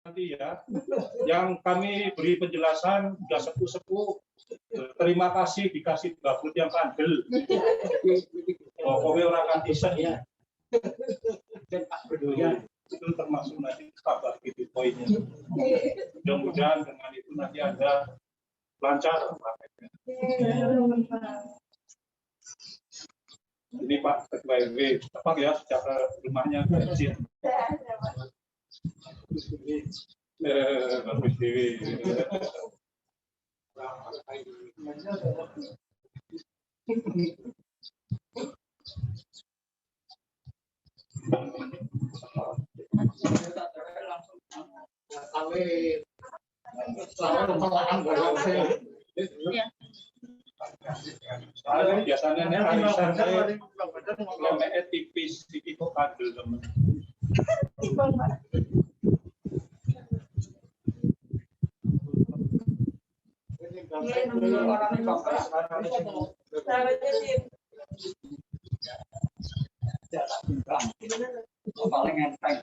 Nanti ya, yang kami beri penjelasan sudah sepuh-sepuh. Terima kasih dikasih gabut yang kandel. Kowe orang kantisan ya. Itu termasuk nanti kabar gitu poinnya. Mudah-mudahan dengan itu nanti Anda lancar. Ini Pak Ketua RW, apa ya secara rumahnya kecil. Bagus Dewi. Biasanya arisan saya lemeknya tipis, itu kadel teman. Paling enteng.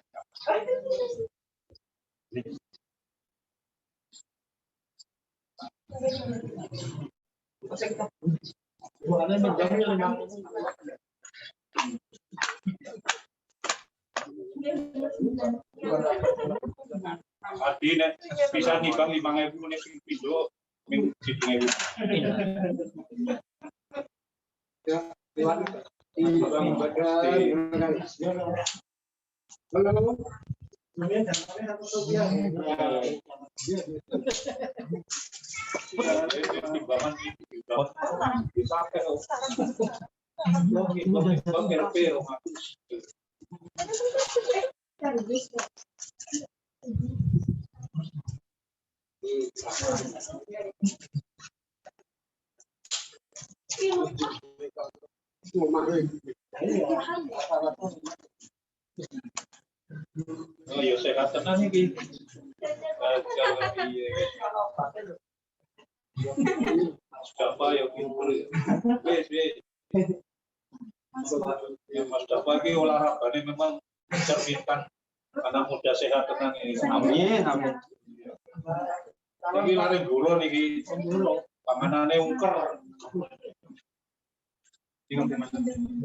Adi nek bisa nimbang 5.000 nek sing pindho ming 7.000. Ya, Tuhan. Halo. Oh ya sehat tenan iki. Siapa ya pinter. Wes. Ya Mas Dafa iki olahragane memang mencerminkan anak muda sehat tenang ini. Amin, amin. Iki lari gula niki. Panganane ungker.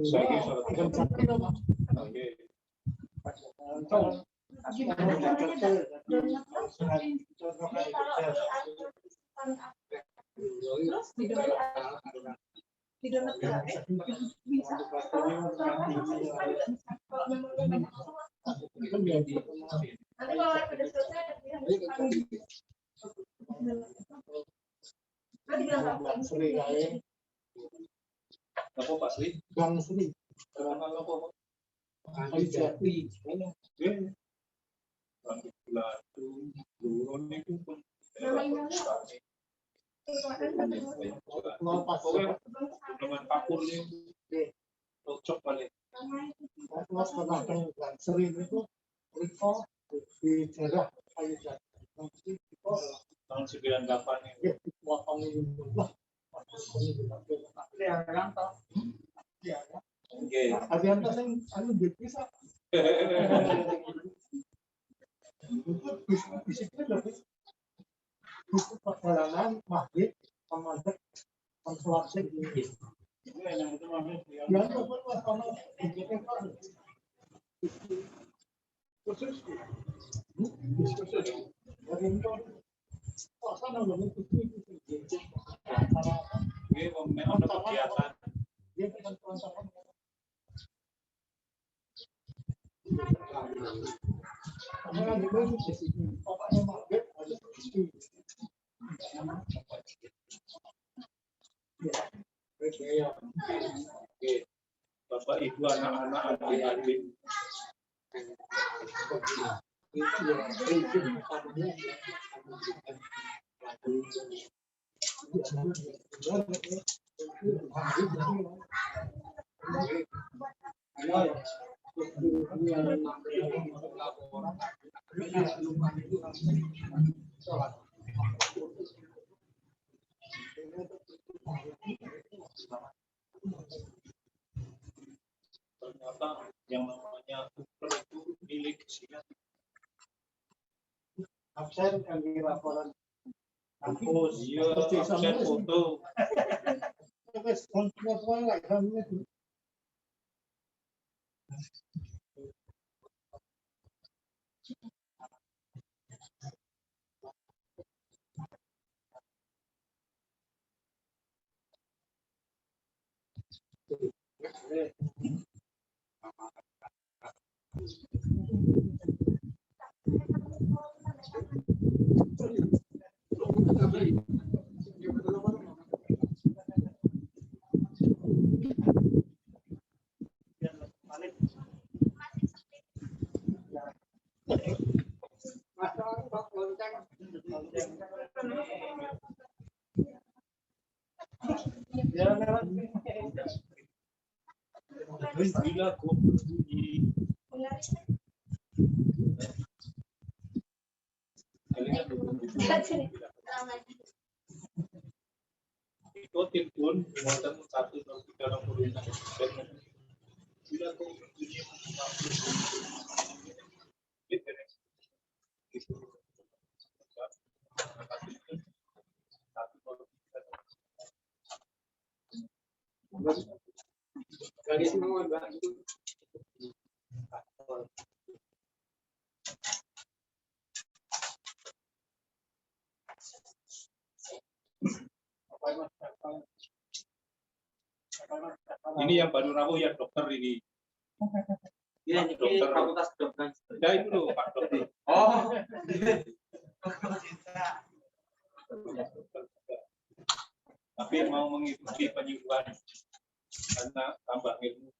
Saiki oke. Apa Pak Sri? Bang Sri. Apa? Kali Jati. Sering itu di daerah Kayu Jati tahun 98 ini. Oke. Arianto sing anu bisa. Bisa buku perjalanan maghrib pemantik konsulasi ini. Bapak Ibu anak-anak adik-adik ternyata yang namanya Uber itu milik Silat. Absen yang di laporan kampus, iya, absen foto. Bila kau berbunyi, ikutin pun muatan 1.366. Bila kau berbunyi, garis mau bantu. Ini yang baru rawuh ya dokter ini. Iya, ini fakultas kedokteran. Ya itu loh Pak Dokter. Oh. Tapi mau mengikuti penyuluhan karena tambah ilmu.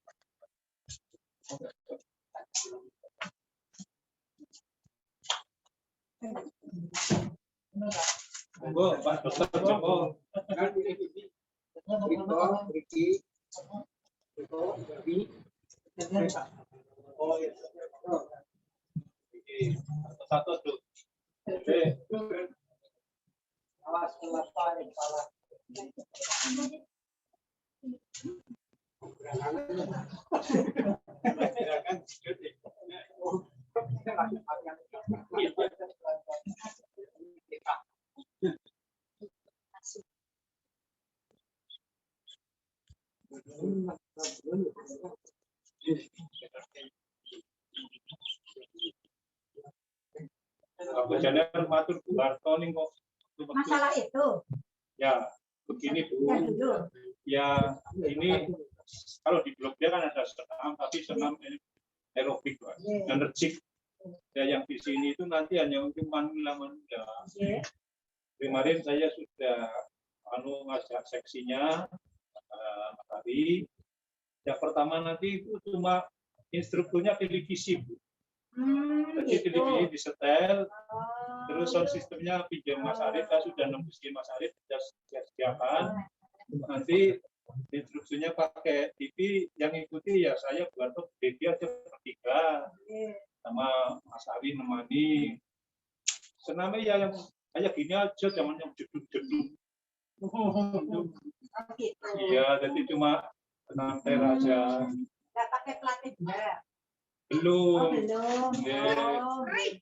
Monggo Pak Dokter Joko. Satu tuh. Awas kelapa yang salah. Aku jalan matur Bu Harto nih kok. Masalah itu Ya, begini Bu. ya dulu. Ya, ini kalau di blog dia kan ada senam, tapi senam aerobik, energik. Ya, yang di sini itu nanti hanya untuk manula-manula. Kemarin saya sudah ngajak seksinya tadi. Yang pertama nanti itu cuma instrukturnya televisi, Bu. Jadi Gitu. televisi disetel, terus sound sistemnya pinjam Mas Arif, saya sudah nembusin Mas Arif, sudah sediakan. Nanti instruksinya pakai TV, yang ikuti ya saya buat TV aja bertiga, sama Mas Ari nemani. Senamnya ya yang kayak gini aja, zaman yang jeduk-jeduk. Iya, jadi cuma senam aja. Nggak pakai pelatih juga. Belum. Belum. Ya.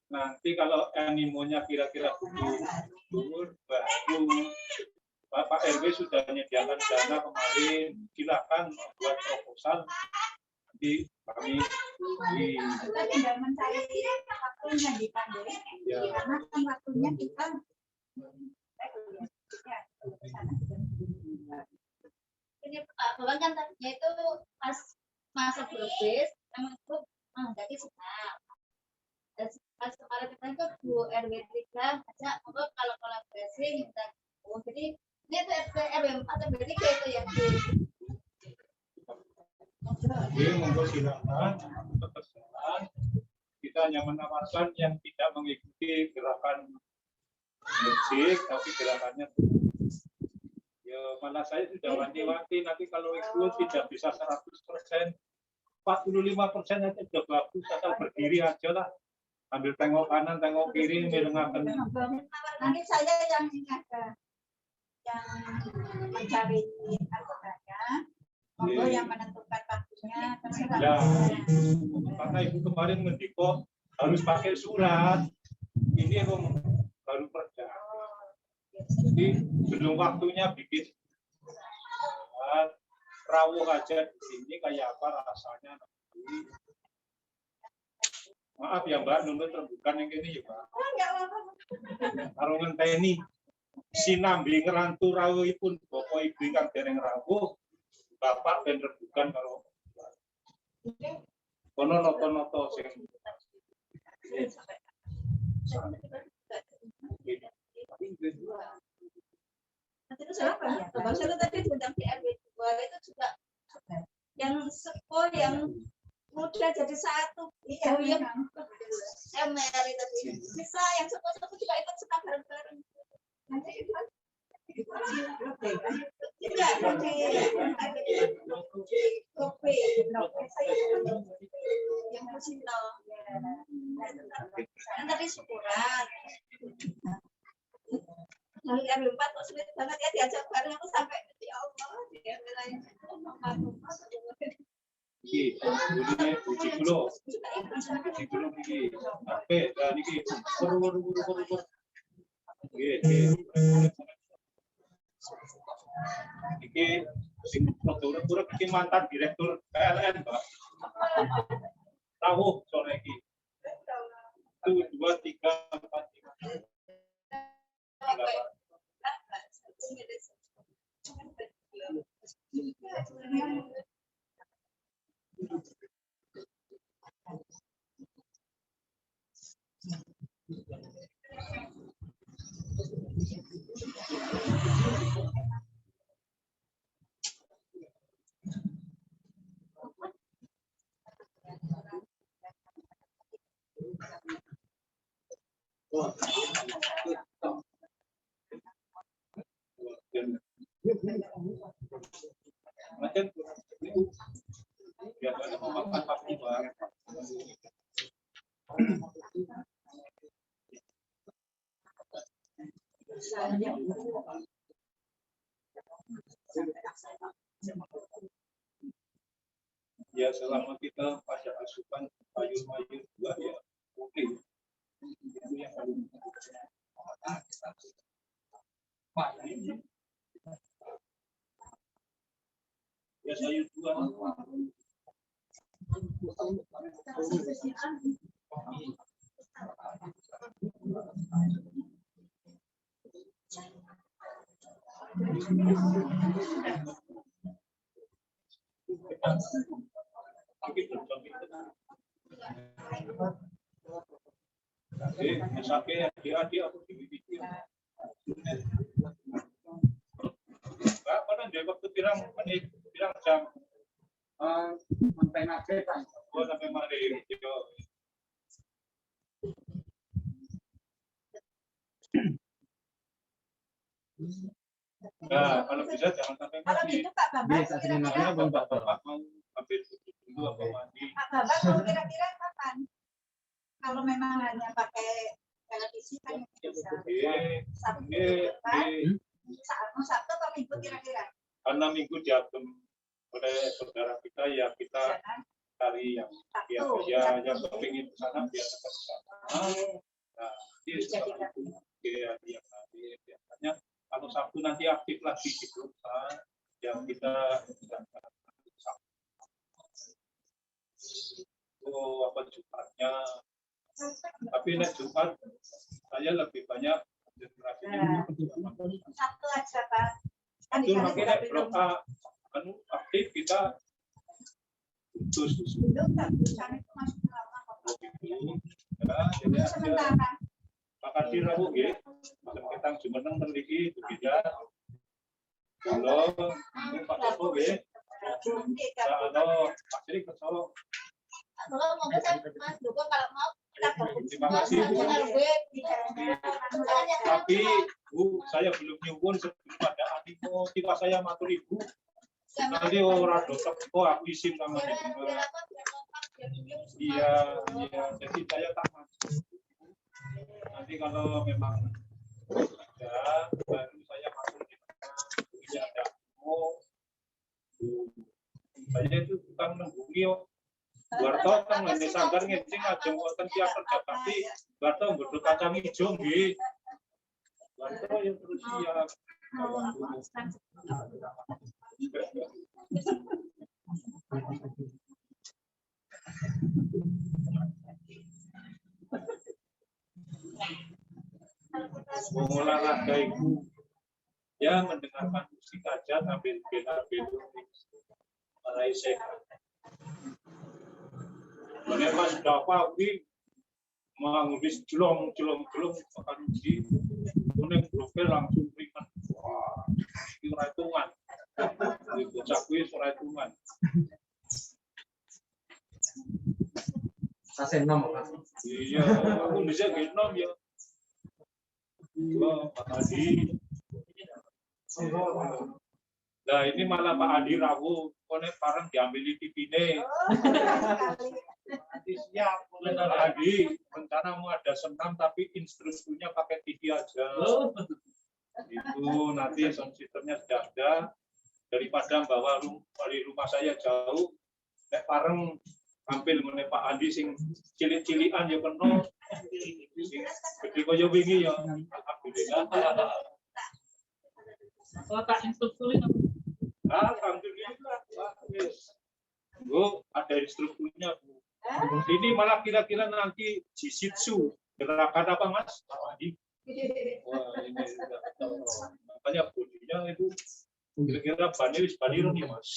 Nanti kalau animonya kira-kira gugur, baru Bapak RW sudah menyediakan dana kemarin, silakan buat proposal. Nanti kami Kita tinggal mencari waktunya di pandemi, karena kan waktunya kita ini Bapak kan tadinya itu pas masa progres memang itu jadi senang. Dan pas kemarin kita itu Bu RW 3 ajak monggo kalau kolaborasi minta jadi ini itu RW 4 RW 3 itu ya Jadi monggo silakan untuk terserah. Kita hanya menawarkan yang tidak mengikuti gerakan musik, tapi gerakannya ya mana saya sudah wanti-wanti nanti kalau ikut tidak bisa 100%, 45% aja sudah bagus, asal berdiri aja lah. Ambil tengok kanan, tengok kiri, mirengaken. nanti saya yang ada yang mencari anggotanya, monggo yang menentukan waktunya terserah. Ya, karena Ibu kemarin mendikok harus pakai surat, ini baru perda. Jadi belum waktunya bikin rawuh aja di sini kayak apa rasanya. Maaf ya Mbak, nuntut rembukan yang ini ya Mbak. Karo ngenteni sinambi ngerantu rawuhipun bapak ibu ingkang dereng rawuh, bapak ben rembukan karo kono noto-noto sing itu siapa ya? Bang Selu tadi diundang di RW 2 itu juga yang sepo yang muda jadi satu. Iya, yang MR itu bisa yang sepo-sepo juga ikut suka bareng-bareng. Nanti itu iya, kopi yang Sinto. Yang tadi syukuran. Dari RW 4 kok sulit banget ya diajak bareng aku sampai ya Allah dia bilang iki ini uji dulu iki ape dan iki buru iki sing turut iki mantan direktur PLN Pak tahu sore iki 1 2 3 4 5 sampai Macam itu biasanya memakan waktu banget. Ya selama kita pada asupan mayur-mayur juga ya oke. Itu yang paling ya sayur juga. Sampai adik-adik aku dibikin. Kapan dia waktu pirang menit, pirang jam? Sampai maghrib kan. Oh, sampai maghrib. Nah, kalau bisa jangan sampai Kalau maghrib. gitu Pak Bambang, Bisa kira-kira Bapak mau ambil dulu apa mandi? Pak Bambang mau kira-kira kapan? Kalau memang hanya pakai televisi kan bisa. Sabtu depan, Sabtu atau Minggu kira-kira? Karena minggu diatur oleh saudara kita ya kita cari yang ya yang kepingin ke sana biar ke sana. Nah, biasanya kalau Sabtu nanti aktif lagi di perusahaan yang kita apa Jumatnya. Tapi nek Jumat saya lebih banyak konsentrasinya Sabtu aja Pak. Kan itu di sana makanya juga blok A aktif kita terus belum kan di sana itu masuk ke apa? ya jadi ada Sementara. makan di Rabu ya macam kita Jumeneng memiliki berbeda kalau Pak Sopo ya kalau Pak Sri ke Solo Kalau mau pesan Mas Joko kalau mau kita terima kasih Bu. Tapi Bu saya belum nyuwun sebelum ada animo tiba saya matur Ibu nanti orang dokter aku izin sama Ibu. Iya, jadi saya tak masuk. Nanti kalau memang ada, baru saya masuk di ini ada saya itu bukan menghubungi Warto kan ngene sanggar ngecing ajeng wonten teater tapi Warto nggodho kacang ijo nggih. Warto yang terus siap. Olahraga itu ya mendengarkan musik aja sambil bela-belu meraih sehat. Menemas dapat di mengurus jelong makan uji, kemudian profil langsung berikan. Wah, itu hitungan. Itu cakui hitungan. Saya nom. Iya, aku bisa genom ya. Wah, Pak Adi. Nah ini malah Pak Adi Rawu, konek parang diambil di TV-ne. Siap, Pak Adi, rencana mau ada senam tapi instruksinya pakai TV aja. Itu nanti sound systemnya sudah ada. Daripada bawa dari rumah saya jauh, nek pareng tampil meneh Pak Adi sing cilik-cilikan ya penuh. Gede kaya wingi ya. Alhamdulillah. Kalau tak instruksi Alhamdulillah, yes. Bu, ada instrukturnya, Bu. Ini malah kira-kira nanti jisitsu. Gerakan apa, Mas? Wah, ini makanya bodinya itu kira-kira banirun ya, Mas.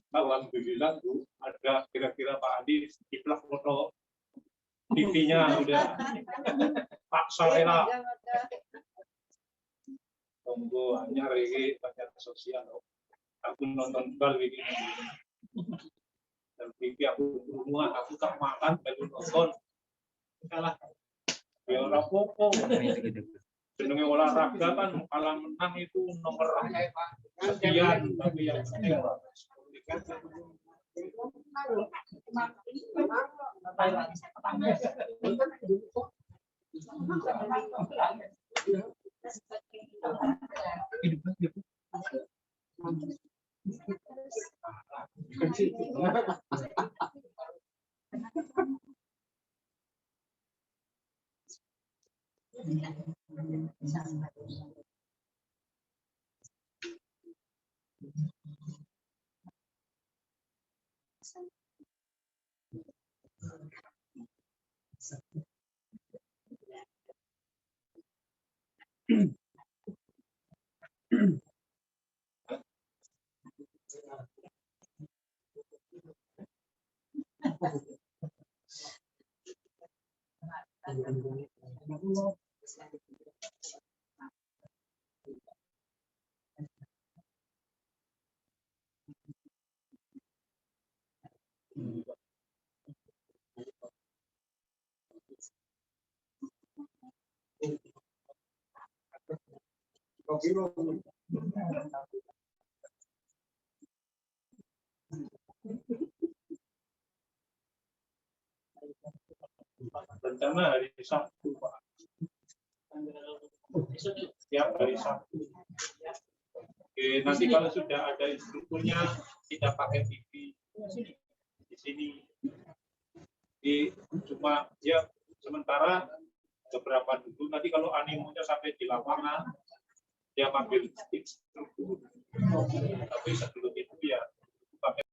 Alhamdulillah Bu, ada kira-kira Pak Adi diplak foto TV-nya udah Pak Sarela. monggo anyar iki pacar sosial. Aku nonton bal iki. Dan pipi aku rumah aku tak makan baru nonton. Kalah. Ya ora apa-apa. Jenenge olahraga kan kalah menang itu nomor sekian tapi yang penting rencana hari Sabtu Pak. Setiap hari Sabtu. Oke, nanti kalau sudah ada instrukturnya kita pakai TV di sini. Di cuma ya sementara beberapa dulu. Nanti kalau animonya sampai di lapangan dia panggil instruktur. Tapi sebelum itu ya pakai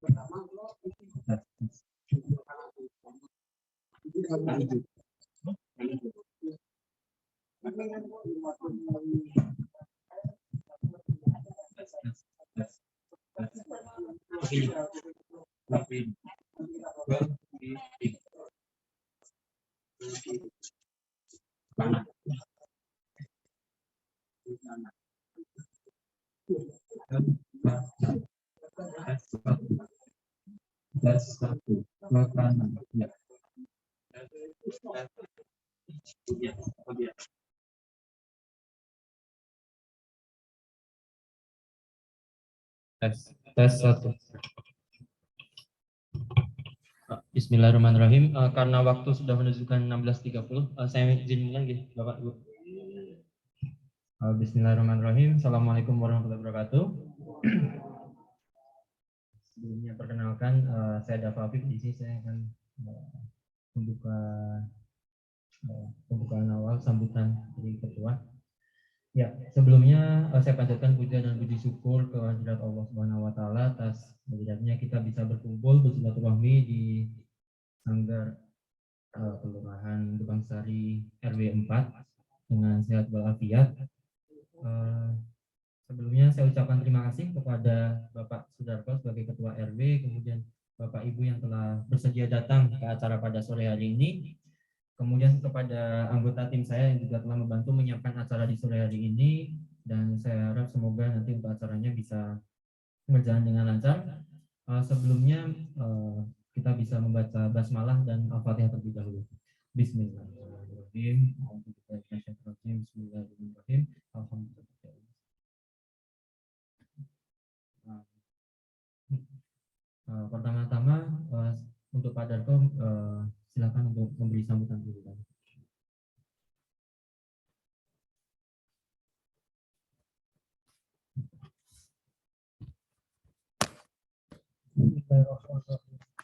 Tes satu. Bismillahirrahmanirrahim. Karena waktu sudah menunjukkan 16.30, saya izin lagi, Bapak Ibu. Bismillahirrahmanirrahim. Assalamualaikum warahmatullahi wabarakatuh. Sebelumnya perkenalkan, saya Dafa Afif. Di sini saya akan membuka pembukaan awal sambutan dari ketua. Ya, sebelumnya saya panjatkan puja dan puji syukur kehadirat Allah Subhanahu wa taala atas kehadiratnya kita bisa berkumpul bersilaturahmi di Sanggar Kelurahan Gebang Sari RW 4 dengan sehat walafiat. Sebelumnya saya ucapkan terima kasih kepada Bapak Sudarko sebagai Ketua RW, kemudian Bapak Ibu yang telah bersedia datang ke acara pada sore hari ini. Kemudian kepada anggota tim saya yang juga telah membantu menyiapkan acara di sore hari ini, dan saya harap semoga nanti untuk acaranya bisa berjalan dengan lancar. Sebelumnya kita bisa membaca basmalah dan Al-Fatihah terlebih dahulu. Bismillahirrahmanirrahim. Bismillahirrahmanirrahim. Alhamdulillah. Pertama-tama untuk Pak Darko, silakan untuk memberi sambutan dulu.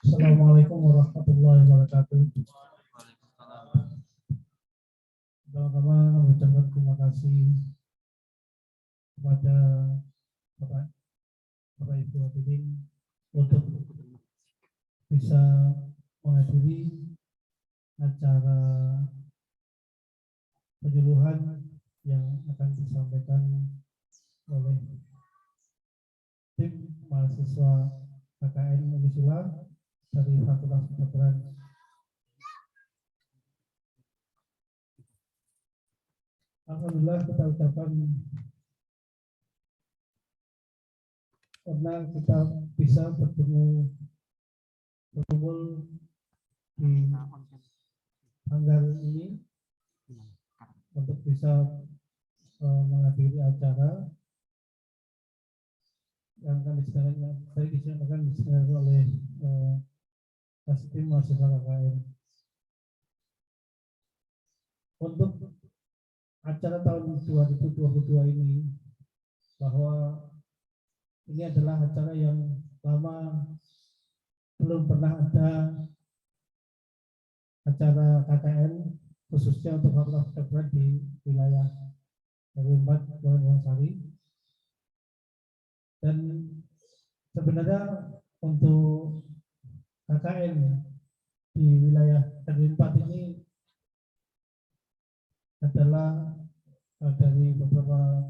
Assalamualaikum warahmatullahi wabarakatuh. Pertama-tama mengucapkan terima kasih kepada Bapak Ibu hadirin untuk bisa menghadiri acara penyuluhan yang akan disampaikan oleh tim mahasiswa KKN Unisula dari Fakultas Kedokteran. Alhamdulillah kita ucapkan karena kita bisa berkumpul di tanggal ini untuk bisa menghadiri acara yang akan disediakan oleh tim mahasiswa KKN. Untuk acara tahun 2022 ini, bahwa ini adalah acara yang lama belum pernah ada acara KKN khususnya untuk Fakultas Kedokteran di wilayah RW 4 Gebang Sari. Dan sebenarnya untuk KKN di wilayah RW 4 ini adalah dari beberapa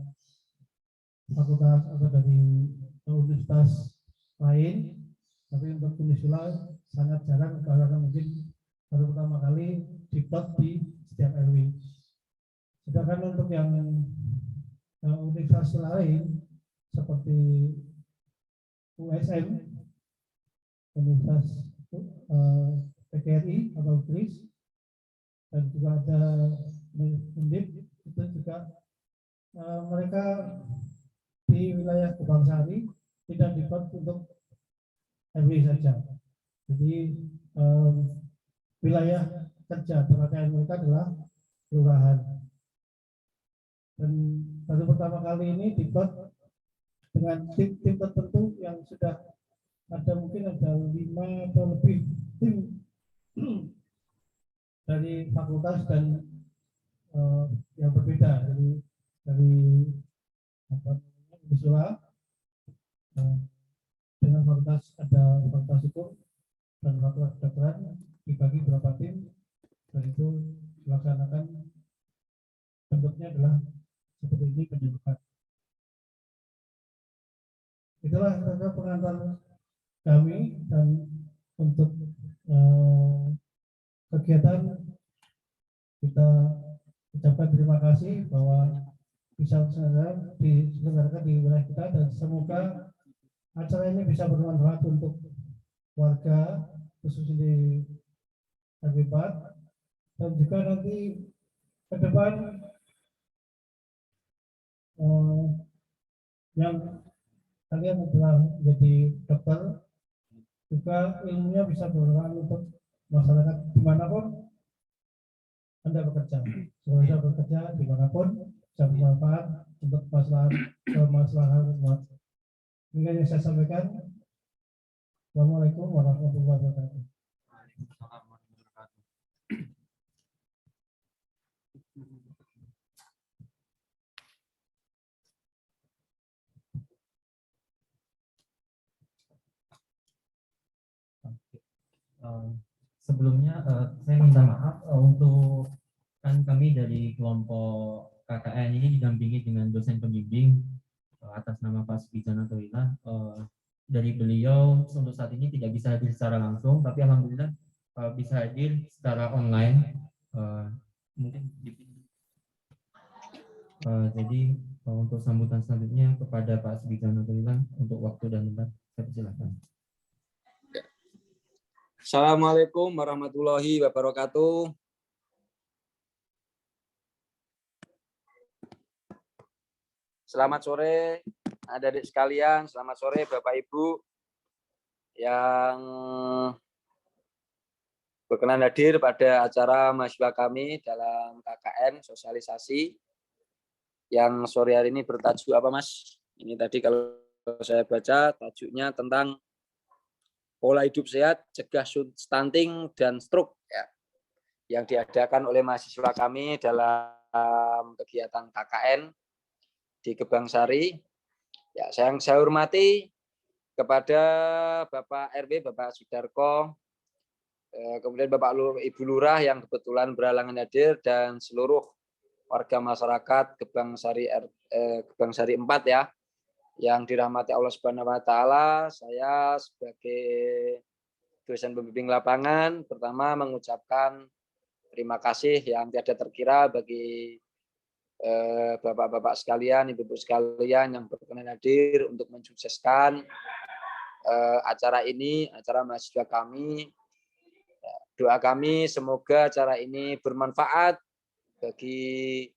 fakultas atau dari universitas lain, tapi untuk Unisula sangat jarang, karena mungkin baru pertama kali diplot di setiap RW. Sedangkan untuk yang universitas lain seperti USM, Universitas PGRI atau UTRIS, dan juga ada Undip, itu juga mereka di wilayah Gebang Sari tidak diplot untuk RW saja. Jadi wilayah kerja terkait mereka adalah kelurahan. Dan baru pertama kali ini diplot dengan tim tertentu yang sudah ada, mungkin ada 5 atau lebih tim dari fakultas dan yang berbeda, dari Unisula dengan fakultas ada fakultas hukum dan fakultas kedokteran dibagi beberapa tim dan itu dilaksanakan, bentuknya adalah seperti ini penyeludupan. Itulah pengantar kami, dan untuk kegiatan kita ucapkan terima kasih bahwa bisa diselenggarakan di wilayah kita, dan semoga acara ini bisa bermanfaat untuk warga khusus di RW 4, dan juga nanti ke depan yang kalian telah menjadi dokter juga ilmunya bisa bermanfaat untuk masyarakat dimanapun Anda bekerja. Semoga bekerja dimanapun bisa bermanfaat untuk masalah umat. Ini yang saya sampaikan. Assalamualaikum warahmatullahi wabarakatuh. Sebelumnya saya minta maaf untuk kan kami dari kelompok KKN ini didampingi dengan dosen pembimbing atas nama Pak Sugijana Toila. Dari beliau untuk saat ini tidak bisa hadir secara langsung, tapi alhamdulillah bisa hadir secara online. Mungkin jadi untuk sambutan selanjutnya kepada Pak Sugijana Toila untuk waktu dan tempat, saya persilakan. Assalamualaikum warahmatullahi wabarakatuh. Selamat sore adik-adik sekalian, selamat sore Bapak Ibu yang berkenan hadir pada acara mahasiswa kami dalam KKN sosialisasi yang sore hari ini bertajuk apa Mas? Ini tadi kalau saya baca tajuknya tentang pola hidup sehat, cegah stunting dan stroke ya, yang diadakan oleh mahasiswa kami dalam kegiatan KKN di Gebangsari. Ya, yang saya hormati kepada Bapak RW, Bapak Sudarko, kemudian Bapak Ibu Lurah yang kebetulan berhalangan hadir, dan seluruh warga masyarakat Gebangsari 4 ya, yang dirahmati Allah Subhanahu wa taala. Saya sebagai dosen pembimbing lapangan pertama mengucapkan terima kasih yang tiada terkira bagi bapak-bapak sekalian, ibu-ibu sekalian yang berkenan hadir untuk mensukseskan acara ini, acara mahasiswa kami. Doa kami semoga acara ini bermanfaat bagi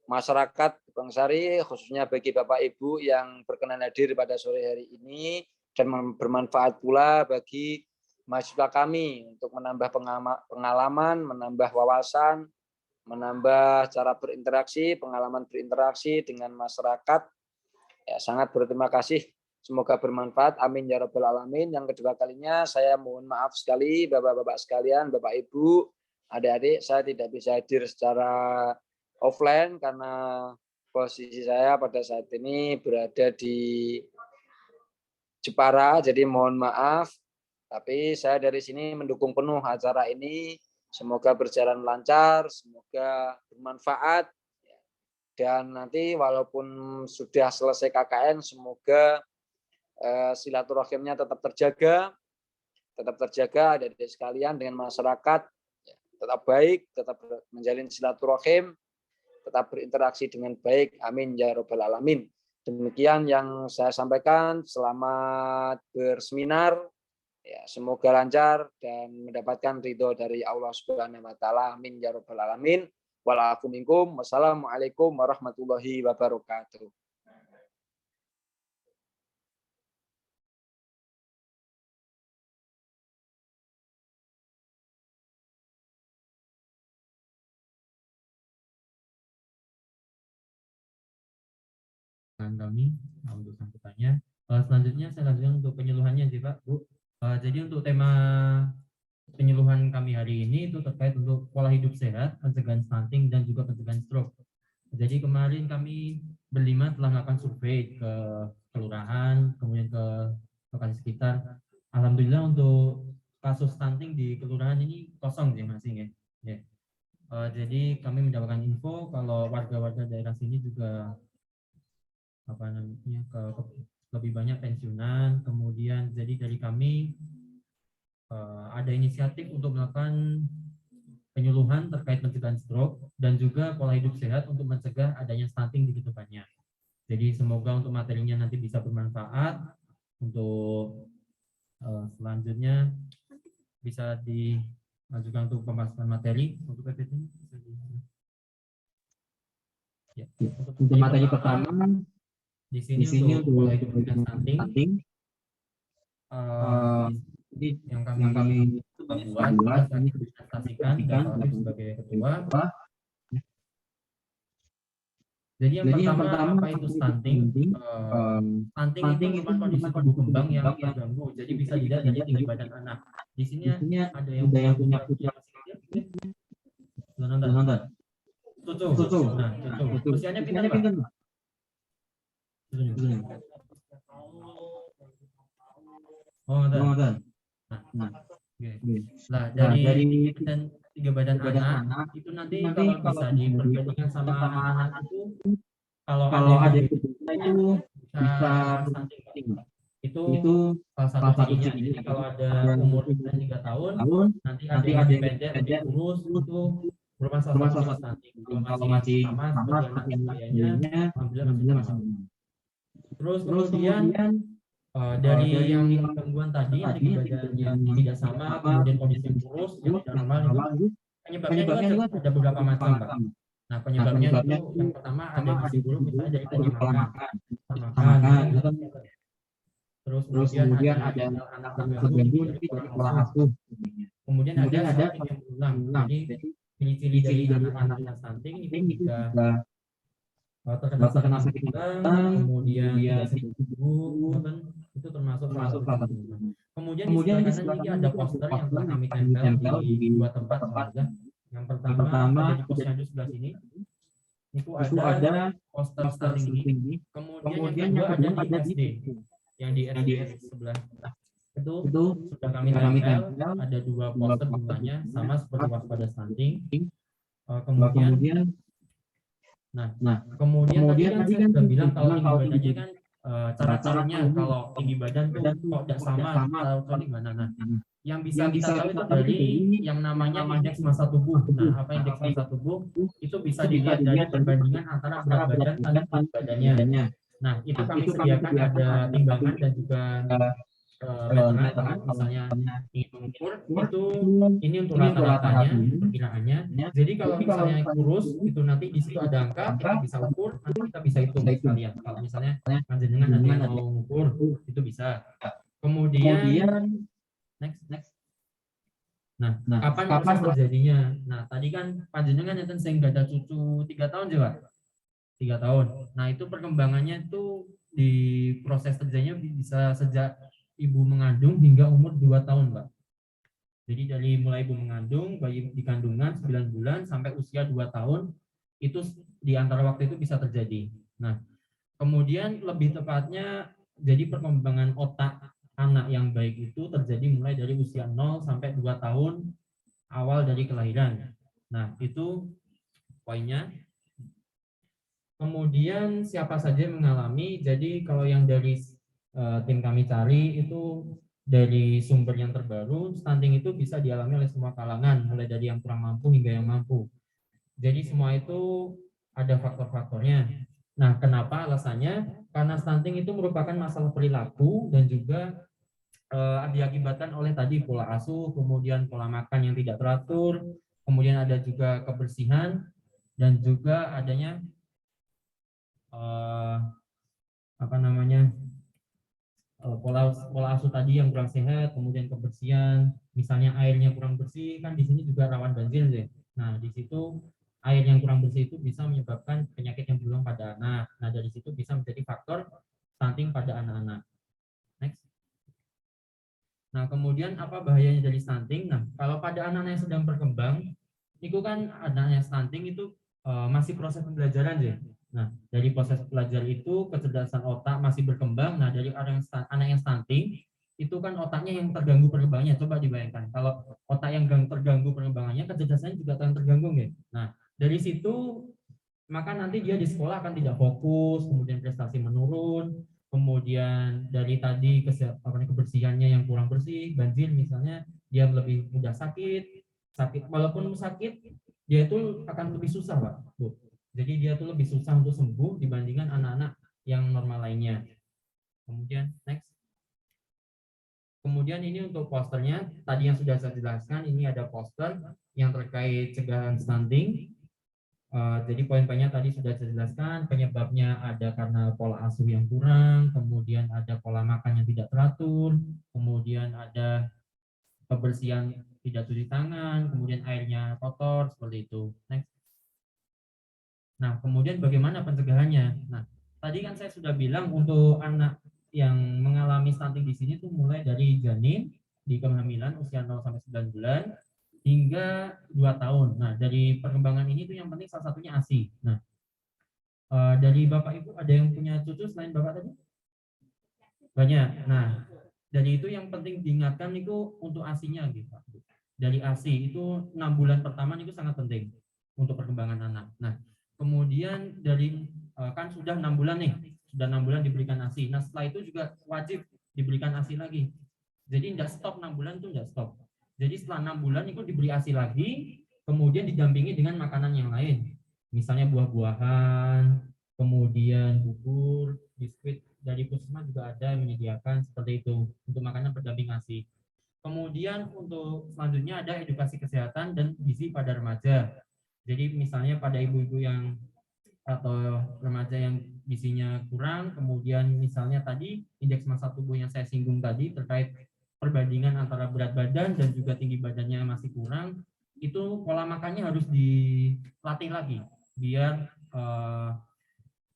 masyarakat Gebangsari, khususnya bagi Bapak Ibu yang berkenan hadir pada sore hari ini, dan bermanfaat pula bagi mahasiswa kami untuk menambah pengalaman, menambah wawasan, menambah cara berinteraksi, pengalaman berinteraksi dengan masyarakat. Ya, sangat berterima kasih. Semoga bermanfaat. Amin ya rabbal alamin. Yang kedua kalinya saya mohon maaf sekali Bapak-bapak sekalian, Bapak Ibu, adik-adik, saya tidak bisa hadir secara offline karena posisi saya pada saat ini berada di Jepara, jadi mohon maaf. Tapi saya dari sini mendukung penuh acara ini. Semoga berjalan lancar, semoga bermanfaat. Dan nanti walaupun sudah selesai KKN, semoga silaturahimnya tetap terjaga adik-adik sekalian dengan masyarakat, tetap baik, tetap menjalin silaturahim, tetap berinteraksi dengan baik. Amin ya rabbal alamin. Demikian yang saya sampaikan. Selamat berseminar. Ya, semoga lancar dan mendapatkan ridho dari Allah Subhanahu wa taala. Amin ya rabbal alamin. Wa'alaikum minkum. Wassalamualaikum warahmatullahi wabarakatuh. Kami untuk sambutannya. Selanjutnya saya lanjutkan untuk penyuluhannya sih Pak, Bu. Jadi untuk tema penyuluhan kami hari ini itu terkait untuk pola hidup sehat, pencegahan stunting dan juga pencegahan stroke. Jadi kemarin kami berlima telah melakukan survei ke kelurahan, kemudian ke lokasi sekitar, Alhamdulillah untuk kasus stunting di kelurahan ini kosong sih masing ya. Ya. Jadi kami mendapatkan info kalau warga-warga daerah sini juga apa namanya lebih banyak pensiunan. Kemudian jadi dari kami ada inisiatif untuk melakukan penyuluhan terkait pencegahan stroke dan juga pola hidup sehat untuk mencegah adanya stunting di kedepannya. Jadi semoga untuk materinya nanti bisa bermanfaat untuk selanjutnya bisa diajukan untuk pembahasan materi untuk PPT ini. Ya. Untuk materi pertama di sini untuk pola hidup dan stunting. Yang kami buat kami presentasikan dan Alif sebagai ketua. Jadi yang pertama apa itu stunting? Stunting itu merupakan kondisi tubuh kembang yang terganggu. Jadi bisa dilihat dari tinggi badan anak. Di sini ada yang punya putih nonton. Cucu. Nah, cucu. Usianya pintar Pak? Oh, nonton. Nah, dari tiga badan anak itu nanti kalau bisa diperbandingkan sama anak-anak itu kalau ada itu bisa stunting. Itu salah satu cirinya. Jadi kalau ada umur 3 tahun nanti ada yang pendek lebih kurus itu merupakan salah satu stunting. Kalau masih sama seperti anak kayaknya alhamdulillah masih normal. Terus kemudian dari yang gangguan tadi yang badannya tidak sama, kemudian kondisi kurus yang tidak normal itu penyebabnya juga ada beberapa macam Pak. Nah penyebabnya itu yang pertama ada gizi buruk misalnya dari pola makan. Terus kemudian ada anak terganggu dari pola asuh. Kemudian ada stunting yang berulang. Jadi ciri-ciri dari anak-anak yang stunting ini juga terkena sakit tulang, kemudian tidak sedikit itu termasuk salah satu. Kemudian di sebelah kanan ini ada poster yang telah kami tempel di dua tempat. Yang pertama ada di posyandu sebelah sini. Itu ada poster stunting ini. Kemudian yang kedua ada di SD. Yang di SD sebelah itu sudah kami tempel. Ada dua poster bunganya sama seperti waspada stunting. Kemudian tadi kan sudah bilang kalau tinggi badannya kan cara-caranya kalau tinggi badan tuh kok tidak sama atau gimana. Nah, yang bisa kita tahu itu dari yang namanya indeks massa tubuh. Nah, apa indeks massa tubuh? Itu bisa dilihat dari perbandingan antara berat badan dan tinggi badannya. Nah, itu kami sediakan ada timbangan dan juga meteran, misalnya ingin mengukur itu ini untuk rata-ratanya perkiraannya. Jadi kalau misalnya kurus itu nanti di situ ada angka kita bisa ukur, nanti kita bisa hitung sekalian. Kalau misalnya panjenengan nanti mau mengukur itu bisa. Kemudian next. Nah, kapan proses terjadinya? Nah, tadi kan panjenengan yang sehingga ada cucu 3 tahun juga. 3 tahun. Nah, itu perkembangannya itu di proses terjadinya bisa sejak ibu mengandung hingga umur 2 tahun, Mbak. Jadi dari mulai ibu mengandung, bayi di kandungan 9 bulan sampai usia 2 tahun, itu di antara waktu itu bisa terjadi. Nah, kemudian lebih tepatnya, jadi perkembangan otak anak yang baik itu terjadi mulai dari usia 0 sampai 2 tahun awal dari kelahiran. Nah, itu poinnya. Kemudian siapa saja yang mengalami, jadi kalau yang dari tim kami cari itu dari sumber yang terbaru, stunting itu bisa dialami oleh semua kalangan, mulai dari yang kurang mampu hingga yang mampu. Jadi semua itu ada faktor-faktornya. Nah, kenapa alasannya? Karena stunting itu merupakan masalah perilaku dan juga diakibatkan oleh tadi pola asuh, kemudian pola makan yang tidak teratur, kemudian ada juga kebersihan dan juga adanya pola asuh tadi yang kurang sehat, kemudian kebersihan, misalnya airnya kurang bersih, kan di sini juga rawan banjir ya. Nah, di situ air yang kurang bersih itu bisa menyebabkan penyakit yang berulang pada anak. Nah, dari situ bisa menjadi faktor stunting pada anak-anak. Next. Nah, kemudian apa bahayanya dari stunting? Nah, kalau pada anak-anak yang sedang berkembang, itu kan anaknya stunting itu masih proses pembelajaran ya. Nah, dari proses belajar itu kecerdasan otak masih berkembang. Nah, dari anak yang stunting itu kan otaknya yang terganggu perkembangannya. Coba dibayangkan kalau otak yang terganggu perkembangannya, kecerdasannya juga akan terganggu ya. Nah, dari situ maka nanti dia di sekolah akan tidak fokus, kemudian prestasi menurun, kemudian dari tadi kebersihannya yang kurang bersih, banjir misalnya, dia lebih mudah sakit walaupun sakit dia itu akan lebih susah, Pak, Bu. Jadi dia tuh lebih susah untuk sembuh dibandingkan anak-anak yang normal lainnya. Kemudian next. Kemudian ini untuk posternya, tadi yang sudah saya jelaskan, ini ada poster yang terkait cegahan stunting. Jadi poin-poinnya tadi sudah saya jelaskan, penyebabnya ada karena pola asuh yang kurang, kemudian ada pola makan yang tidak teratur, kemudian ada kebersihan tidak cuci tangan, kemudian airnya kotor, seperti itu. Next. Nah, kemudian bagaimana pencegahannya? Nah, tadi kan saya sudah bilang untuk anak yang mengalami stunting di sini tuh mulai dari janin di kehamilan usia 0 sampai 9 bulan hingga 2 tahun. Nah, dari perkembangan ini tuh yang penting salah satunya ASI. Nah, dari Bapak Ibu ada yang punya cucu selain Bapak tadi? Banyak. Nah, dari itu yang penting diingatkan itu untuk ASI-nya gitu. Dari ASI itu 6 bulan pertama itu sangat penting untuk perkembangan anak. Nah, kemudian dari kan sudah 6 bulan nih, sudah 6 bulan diberikan ASI. Nah, setelah itu juga wajib diberikan ASI lagi. Jadi tidak stop 6 bulan itu tidak stop. Jadi setelah 6 bulan itu diberi ASI lagi, kemudian didampingi dengan makanan yang lain. Misalnya buah-buahan, kemudian bubur, biskuit, dari puskesmas juga ada yang menyediakan seperti itu untuk makanan pendamping ASI. Kemudian untuk selanjutnya ada edukasi kesehatan dan gizi pada remaja. Jadi misalnya pada ibu-ibu yang atau remaja yang gizinya kurang, kemudian misalnya tadi indeks massa tubuh yang saya singgung tadi terkait perbandingan antara berat badan dan juga tinggi badannya masih kurang, itu pola makannya harus dilatih lagi biar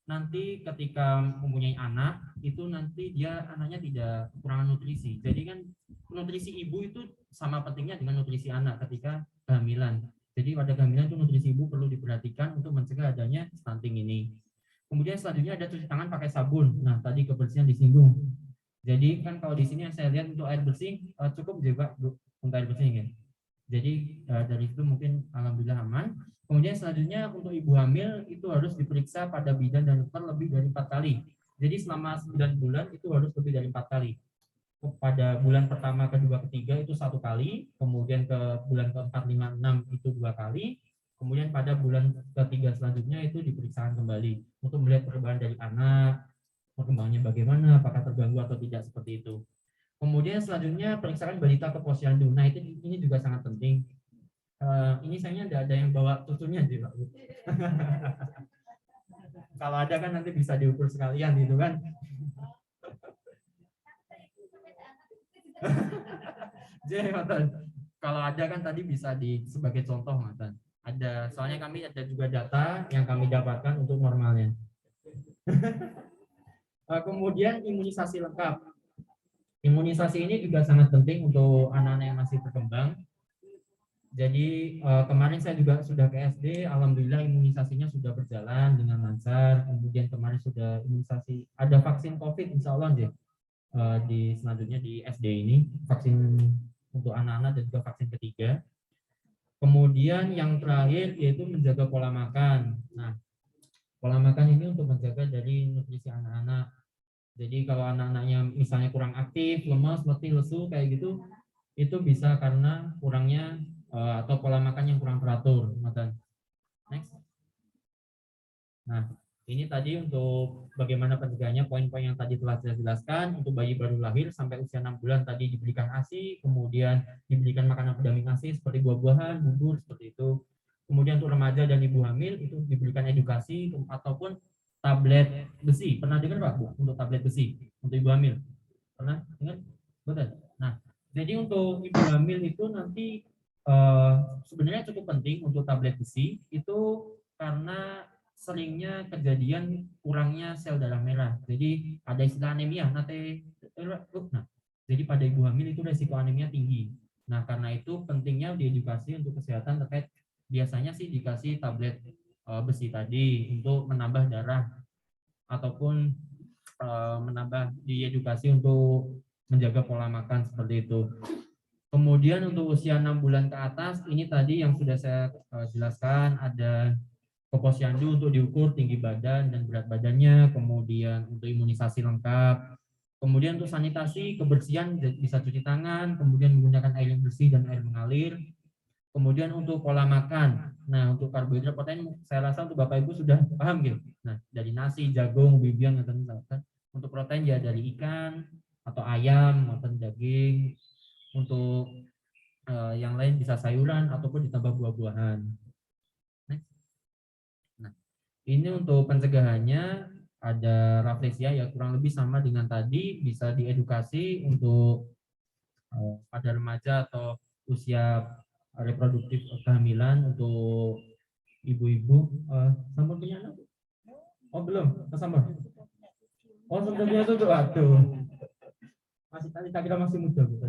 nanti ketika mempunyai anak itu nanti dia anaknya tidak kekurangan nutrisi. Jadi kan nutrisi ibu itu sama pentingnya dengan nutrisi anak ketika kehamilan. Jadi pada kehamilan itu nutrisi ibu perlu diperhatikan untuk mencegah adanya stunting ini. Kemudian selanjutnya ada cuci tangan pakai sabun. Nah, tadi kebersihan disinggung. Jadi kan kalau di sini yang saya lihat untuk air bersih cukup juga untuk air bersih kan. Jadi dari itu mungkin alhamdulillah aman. Kemudian selanjutnya untuk ibu hamil itu harus diperiksa pada bidan dan dokter lebih dari 4 kali. Jadi selama 9 bulan itu harus lebih dari 4 kali. Pada bulan pertama, kedua, ketiga itu 1 kali, kemudian ke bulan keempat, 5, 6 itu 2 kali, kemudian pada bulan ketiga selanjutnya itu diperiksakan kembali untuk melihat perubahan dari anak, perkembangannya bagaimana, apakah terganggu atau tidak seperti itu. Kemudian selanjutnya periksakan balita ke posyandu. Nah itu ini juga sangat penting. Ini sayangnya tidak ada yang bawa cucunya sih Pak. Kalau ada kan nanti bisa diukur sekalian gitu kan. Jadi kalau ada kan tadi bisa sebagai contoh Matan. Ada soalnya kami ada juga data yang kami dapatkan untuk normalnya. Kemudian imunisasi lengkap. Imunisasi ini juga sangat penting untuk anak-anak yang masih berkembang. Jadi kemarin saya juga sudah ke SD, alhamdulillah imunisasinya sudah berjalan dengan lancar. Kemudian kemarin sudah imunisasi, ada vaksin COVID, insya Allah di selanjutnya di SD ini, vaksin untuk anak-anak dan juga vaksin ketiga. Kemudian yang terakhir yaitu menjaga pola makan. Nah, pola makan ini untuk menjaga dari nutrisi anak-anak. Jadi kalau anak-anaknya misalnya kurang aktif, lemas, letih, lesu kayak gitu, itu bisa karena kurangnya atau pola makan yang kurang teratur. Next. Nah, ini tadi untuk bagaimana pencegahannya, poin-poin yang tadi telah saya jelaskan. Untuk bayi baru lahir sampai usia 6 bulan tadi diberikan ASI, kemudian diberikan makanan pendamping ASI seperti buah-buahan, bubur, seperti itu. Kemudian untuk remaja dan ibu hamil itu diberikan edukasi ataupun tablet besi. Pernah dengar Pak Bu untuk tablet besi untuk ibu hamil? Pernah dengar? Betul. Nah, jadi untuk ibu hamil itu nanti sebenarnya cukup penting untuk tablet besi itu karena seringnya kejadian kurangnya sel darah merah. Jadi ada istilah anemia. Nah, jadi pada ibu hamil itu resiko anemia tinggi. Nah, karena itu pentingnya diedukasi untuk kesehatan terkait biasanya sih dikasih tablet besi tadi untuk menambah darah ataupun menambah diedukasi untuk menjaga pola makan seperti itu. Kemudian untuk usia 6 bulan ke atas, ini tadi yang sudah saya jelaskan, ada keposyandu untuk diukur tinggi badan dan berat badannya, kemudian untuk imunisasi lengkap, kemudian untuk sanitasi, kebersihan bisa cuci tangan, kemudian menggunakan air yang bersih dan air mengalir, kemudian untuk pola makan. Nah, untuk karbohidrat protein, saya rasa untuk Bapak Ibu sudah paham gitu. Nah, dari nasi, jagung, bibian, atau misalkan untuk protein ya dari ikan atau ayam maupun daging. Untuk yang lain bisa sayuran ataupun ditambah buah-buahan. Nah, ini untuk pencegahannya ada raflesia ya kurang lebih sama dengan tadi, bisa diedukasi untuk pada remaja atau usia reproduktif kehamilan untuk ibu-ibu. Sambal punya anak? Oh belum, sambal. Oh sebetulnya itu aduh. Masih tadi tak kira masih muda Bu.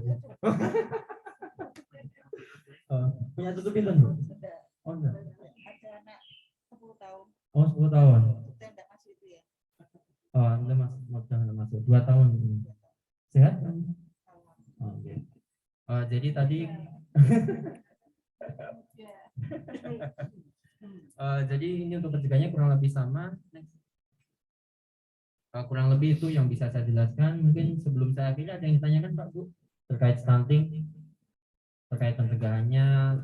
Punya tutup pinten Bu? Oh enggak. Ada anak 10 tahun. Oh 10 tahun. Kita enggak masuk itu ya. Oh enggak masuk 2 tahun. Sehat? Oh, okay. Jadi tadi jadi ini untuk pencegahannya kurang lebih sama. Kurang lebih itu yang bisa saya jelaskan. Mungkin sebelum saya akhiri ada yang ditanyakan Pak Bu terkait stunting, terkait pencegahannya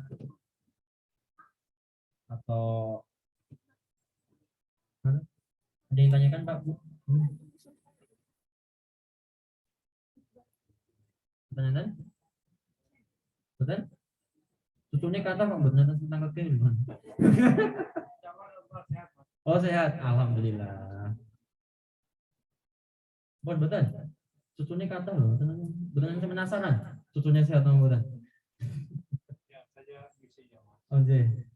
atau ada yang ditanyakan Pak Bu? Pertanyaan? Betul? Tutunya kata Pak benar tentang kekiriman. Oh sehat, alhamdulillah. Betul. Susunya kata loh, benar-benar penasaran. Susunya sehat atau betul? Ya, saya misinya Mas. Oke.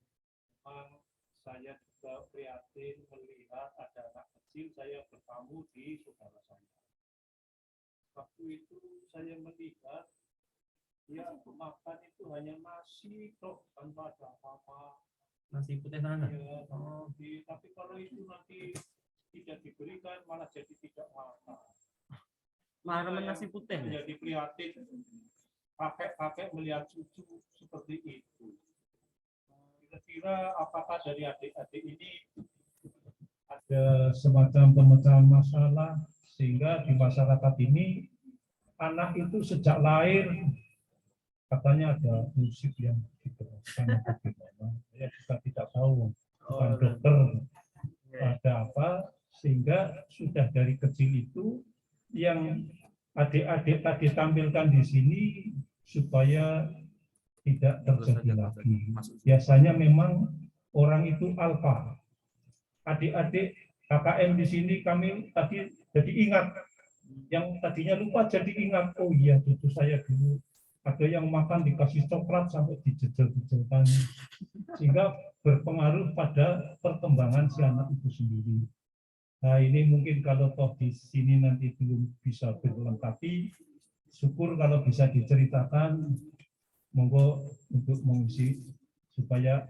Saya juga prihatin melihat ada anak kecil saya bertamu di saudara saya. Waktu itu saya melihat ya makan itu hanya nasi kok tanpa ada apa-apa. Nasi putih sana. Ya, tapi kalau itu nanti tidak diberikan malah jadi tidak makan. Malah nasi putih. Jadi prihatin kakek-kakek melihat cucu seperti itu. Kira-kira apakah dari adik-adik ini ada semacam pemecahan masalah sehingga di masyarakat ini anak itu sejak lahir katanya ada musik yang diteruskan atau gimana? Saya juga tidak tahu, bukan dokter ada apa sehingga sudah dari kecil itu yang adik-adik tadi tampilkan di sini supaya tidak terjadi lagi. Biasanya memang orang itu alfa. Adik-adik KKM di sini kami tadi jadi ingat. Yang tadinya lupa jadi ingat. Oh iya, cucu saya dulu ada yang makan dikasih coklat sampai dijejel-jejelkan. Sehingga berpengaruh pada perkembangan si anak itu sendiri. Nah ini mungkin kalau toh di sini nanti belum bisa dilengkapi, syukur kalau bisa diceritakan, monggo untuk mengisi supaya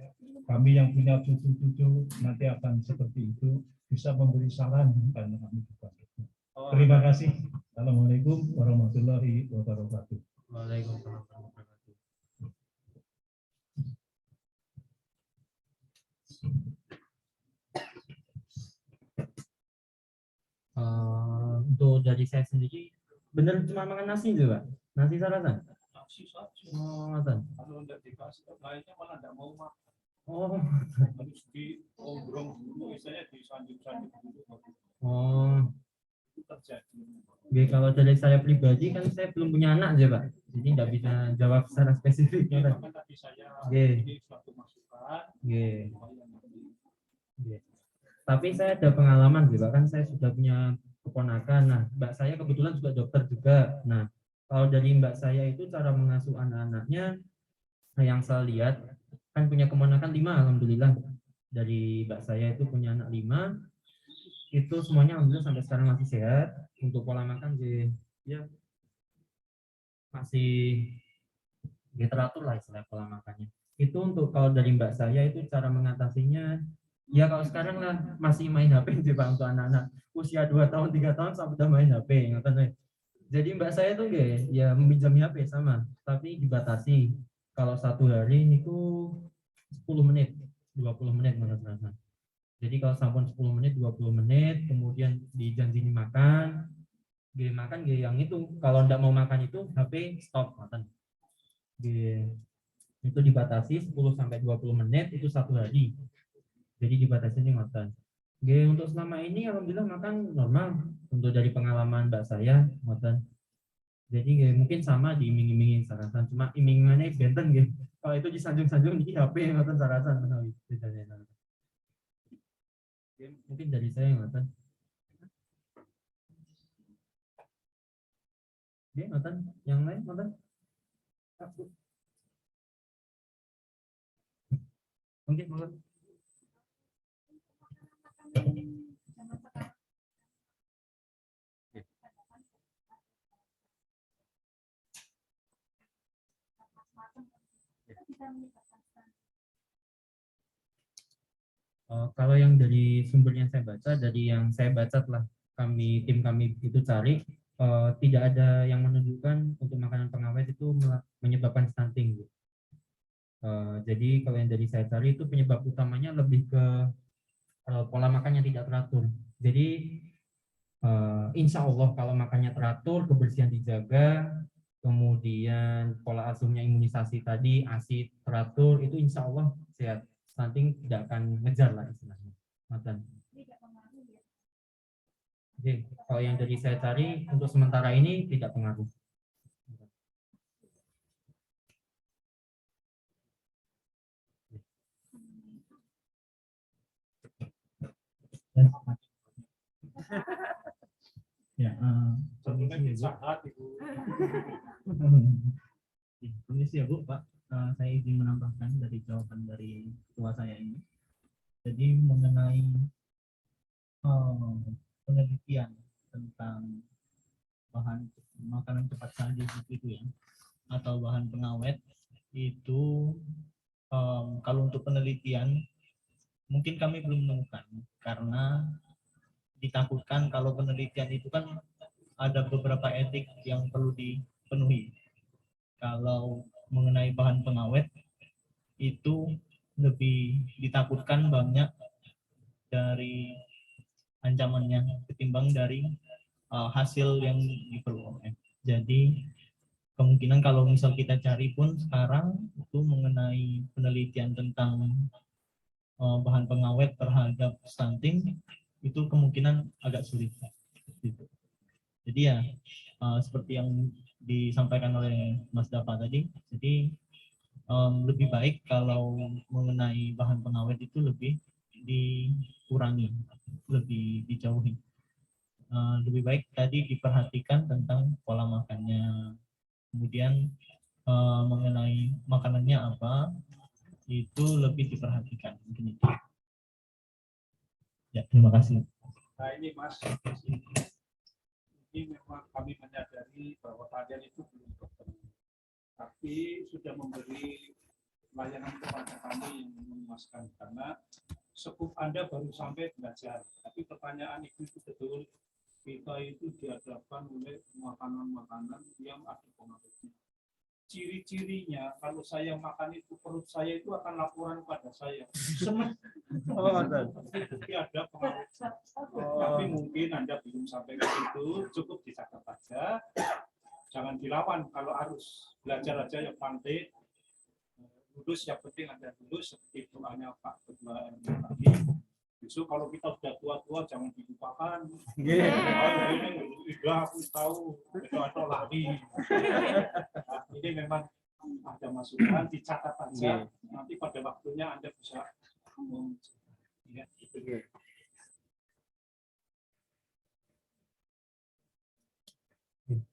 kami yang punya cucu-cucu nanti akan seperti itu bisa memberi saran karena kami juga. Terima kasih. Assalamualaikum warahmatullahi wabarakatuh. Waalaikumsalam warahmatullahi wabarakatuh. Untuk dari saya sendiri benar cuma makan nasi juga, nasi sarapan. Nasi saja. Oh, Matan. Kalau tidak dikasih lainnya malah tidak mau makan. Oh, Harus diombrong dulu, misalnya disanjung-sanjung dulu. oh. Itu terjadi. Oke, kalau dari saya pribadi kan saya belum punya anak aja Pak, jadi tidak bisa jawab secara spesifik. Ya, kan tadi saya ini suatu masukan. Tapi saya ada pengalaman juga kan saya sudah punya keponakan. Nah, mbak saya kebetulan juga dokter juga. Nah, kalau dari mbak saya itu cara mengasuh anak-anaknya, yang saya lihat kan punya keponakan 5, alhamdulillah. Dari mbak saya itu punya anak 5, itu semuanya alhamdulillah sampai sekarang masih sehat. Untuk pola makan sih, ya masih teratur lah istilah pola makannya. Itu untuk kalau dari mbak saya itu cara mengatasinya. Ya kalau sekarang lah masih main HP sih Pak untuk anak-anak usia 2 tahun 3 tahun sampai udah main HP, Jadi mbak saya tuh ya meminjam HP sama, tapi dibatasi. Kalau satu hari itu 10 menit, 20 menit menurut saya. Jadi kalau sampun 10 menit, 20 menit, kemudian dijanjini makan, dia makan dia yang itu. Kalau ndak mau makan itu HP stop makan. Dia, itu dibatasi 10 sampai 20 menit itu satu hari. Jadi dibatasi ini makan. Dia untuk selama ini alhamdulillah makan normal. Untuk dari pengalaman mbak saya makan. Jadi mungkin sama diiming-imingin sarasan, cuma imingannya benten gitu. Kalau itu disanjung-sanjung di HP makan sarasan menawi bedanya. Mungkin dari saya makan. Dia makan, yang lain makan. Mungkin makan. Kalau yang dari sumber yang saya baca, dari yang saya baca telah tim kami itu cari, tidak ada yang menunjukkan untuk makanan pengawet itu menyebabkan stunting. Jadi kalau yang dari saya cari itu penyebab utamanya lebih ke pola makan yang tidak teratur. Jadi insya Allah kalau makannya teratur, kebersihan dijaga, kemudian pola asuhnya imunisasi tadi, ASI teratur, itu insya Allah sehat. Stunting tidak akan ngejar lah istilahnya. Makan. Oke, kalau yang dari saya cari untuk sementara ini tidak pengaruh. Ya, permisi ya Bu, Pak. Saya izin menambahkan dari jawaban dari ketua saya ini. Jadi mengenai penelitian tentang bahan makanan cepat saji itu ya, atau bahan pengawet itu, kalau untuk penelitian mungkin kami belum menemukan karena ditakutkan kalau penelitian itu kan ada beberapa etik yang perlu dipenuhi. Kalau mengenai bahan pengawet itu lebih ditakutkan banyak dari ancamannya ketimbang dari hasil yang diperoleh. Jadi kemungkinan kalau misal kita cari pun sekarang itu mengenai penelitian tentang bahan pengawet terhadap stunting itu kemungkinan agak sulit. Jadi ya seperti yang disampaikan oleh Mas Dapa tadi, jadi lebih baik kalau mengenai bahan pengawet itu lebih dikurangi, lebih dijauhi. Lebih baik tadi diperhatikan tentang pola makannya, kemudian mengenai makanannya apa itu lebih diperhatikan. Mungkin itu. Ya, terima kasih. Nah ini Mas, ini memang kami menyadari bahwa kalian itu belum bertemu, tapi sudah memberi layanan kepada kami yang memuaskan karena sekup Anda baru sampai belajar. Tapi pertanyaan itu betul, kita itu dihadapkan oleh makanan-makanan yang ada pengawetnya. Ciri-cirinya kalau saya makan itu perut saya itu akan laporan pada saya. Tapi ada pengawet. Tapi mungkin Anda belum sampai ke situ, cukup dicatat saja. Jangan dilawan kalau harus belajar aja yang pandai. Lulus yang penting Anda lulus seperti doanya Pak Ketua RW tadi. Besok kalau kita sudah tua-tua jangan dilupakan. Iya, aku tahu itu atau lari. Nah, ini memang ada masukan dicatat aja. Nanti pada waktunya Anda bisa ya, itu.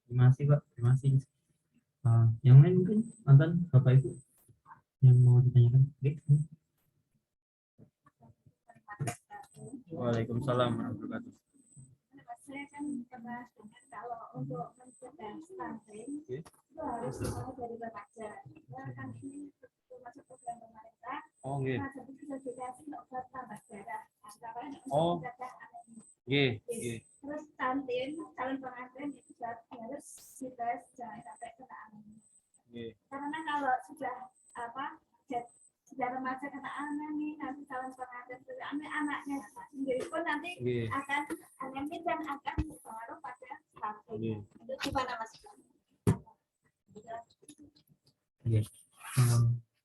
Terima kasih Pak, terima kasih. Yang lain mungkin mantan Bapak Ibu yang mau ditanyakan. Waalaikumsalam warahmatullahi wabarakatuh. Saya kan pernah dengar kalau untuk mencegah stunting itu harus dimulai dari remaja. Kan ini termasuk program pemerintah. Nah, jadi bisa dikasih obat tambah darah. Antara mencegah anemia. Terus stunting calon pengantin itu harus harus dites, jangan sampai kena anemia. Oke. Karena kalau sudah sudah remaja kena anemia, nanti calon pengantin anaknya sendiri pun nanti akan anemia dan akan berpengaruh pada stunting. Itu gimana Mas?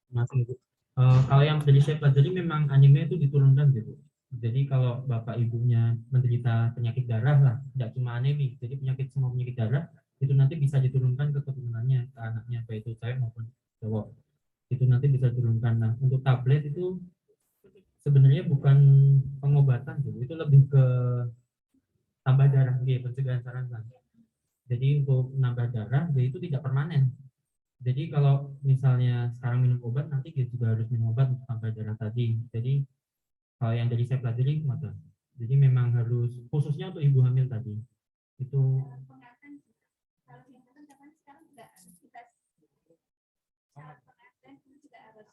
Mas Ibu. Kalau yang tadi saya pelajari memang anemia itu diturunkan gitu. Jadi kalau bapak ibunya menderita penyakit darah lah, tidak cuma anemia, jadi semua penyakit darah itu nanti bisa diturunkan ke keturunannya, ke anaknya, baik itu cewek maupun cowok. Itu nanti bisa diturunkan. Nah, untuk tablet itu sebenarnya bukan pengobatan gitu, itu lebih ke tambah darah, pencegahan saraf. Jadi untuk menambah darah, itu tidak permanen. Jadi kalau misalnya sekarang minum obat, nanti dia juga harus minum obat untuk tambah darah tadi. Jadi kalau yang dari saya pelajari, jadi memang harus khususnya untuk ibu hamil tadi. Itu Pengantin, kalau pengantin sekarang juga harus kita calon pengantin juga harus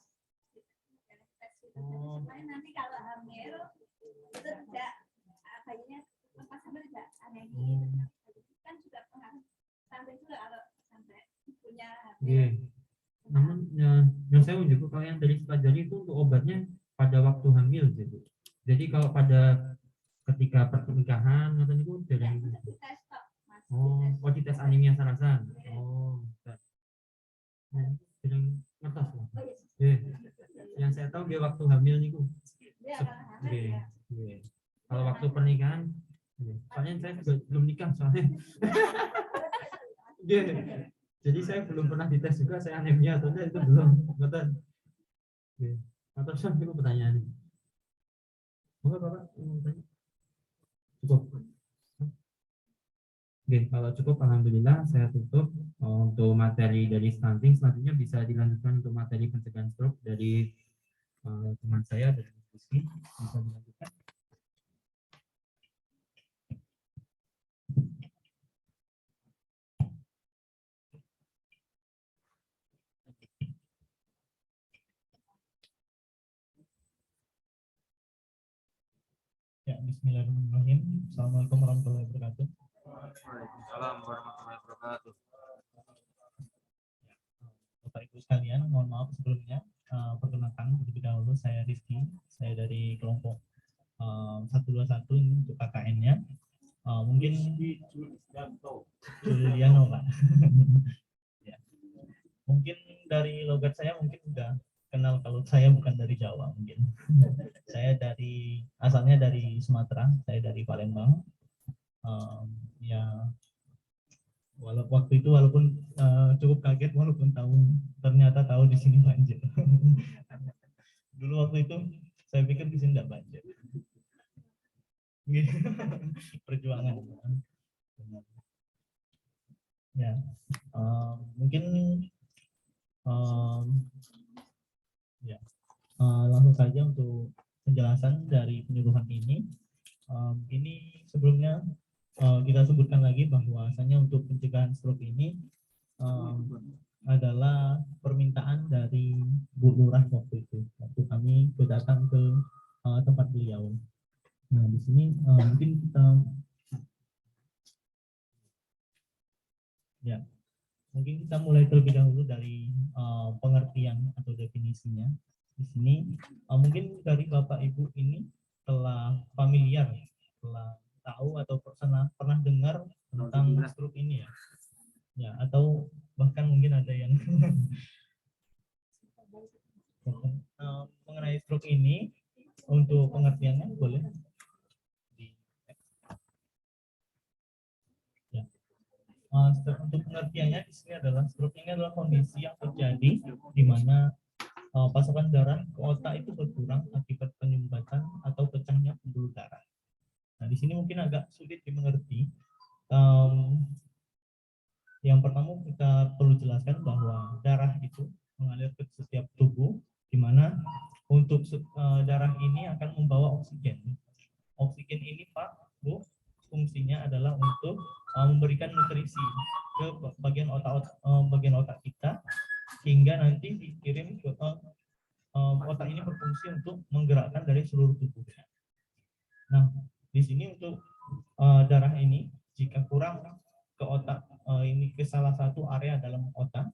tes supaya nanti kalau hamil itu tidak bayinya lepas hamil tidak anemia. Kan juga pengaruh sampai juga kalau sampai punya hamil. Namun yang saya juga kalau yang dari pelajari itu untuk obatnya pada waktu hamil gitu. Jadi kalau pada ketika pernikahan atau itu dari dites anemia sarasan. Sering ngetos lah. Yang saya tahu dia waktu hamil niku. Kalau waktu pernikahan, soalnya saya juga belum nikah soalnya. Jadi saya belum pernah dites juga saya anemia atau enggak, itu belum. Betul. Atau saya itu pertanyaannya. Monggo Bapak mau tanya. Cukup. Oke, kalau cukup alhamdulillah saya tutup untuk materi dari stunting. Selanjutnya bisa dilanjutkan untuk materi pencegahan stroke dari teman saya dari diskusi. Bisa dilanjutkan. Ya, bismillahirrahmanirrahim. Assalamualaikum warahmatullahi wabarakatuh. Waalaikumsalam warahmatullahi wabarakatuh. Bapak Ibu sekalian, mohon maaf sebelumnya. Perkenalkan terlebih dahulu saya Rizky, saya dari kelompok 121 ini untuk KKN-nya. Mungkin Juliano Pak. Ya. Mungkin dari logat saya mungkin udah kenal kalau saya bukan dari Jawa mungkin. Saya asalnya dari Sumatera, saya dari Palembang. Ya waktu itu walaupun cukup kaget walaupun ternyata tahu di sini banjir. Dulu waktu itu saya pikir di sini tidak banjir. Perjuangan. Ya, mungkin ya langsung saja untuk penjelasan dari penyuluhan ini. Ini sebelumnya kita sebutkan lagi bahwasanya untuk pencegahan stroke ini adalah permintaan dari Bu Lurah waktu itu. Waktu kami datang ke tempat beliau. Nah, di sini mungkin kita mulai terlebih dahulu dari pengertian atau definisinya. Di sini mungkin dari Bapak Ibu ini telah familiar, telah tahu atau pernah dengar tentang stroke ini ya. Ya, atau bahkan mungkin ada yang mengenai stroke ini untuk pengertiannya boleh. Untuk pengertiannya di sini adalah stroke ini adalah kondisi yang terjadi di mana pasokan darah ke otak itu berkurang akibat penyumbatan atau pecahnya pembuluh darah. Nah, di sini mungkin agak sulit dimengerti. Yang pertama kita perlu jelaskan bahwa darah itu mengalir ke setiap tubuh, di mana untuk darah ini akan membawa oksigen. Oksigen ini Pak, Bu, fungsinya adalah untuk memberikan nutrisi ke bagian otak kita hingga nanti dikirim ke otak ini berfungsi untuk menggerakkan dari seluruh tubuhnya. Nah, di sini untuk darah ini jika kurang ke otak ini ke salah satu area dalam otak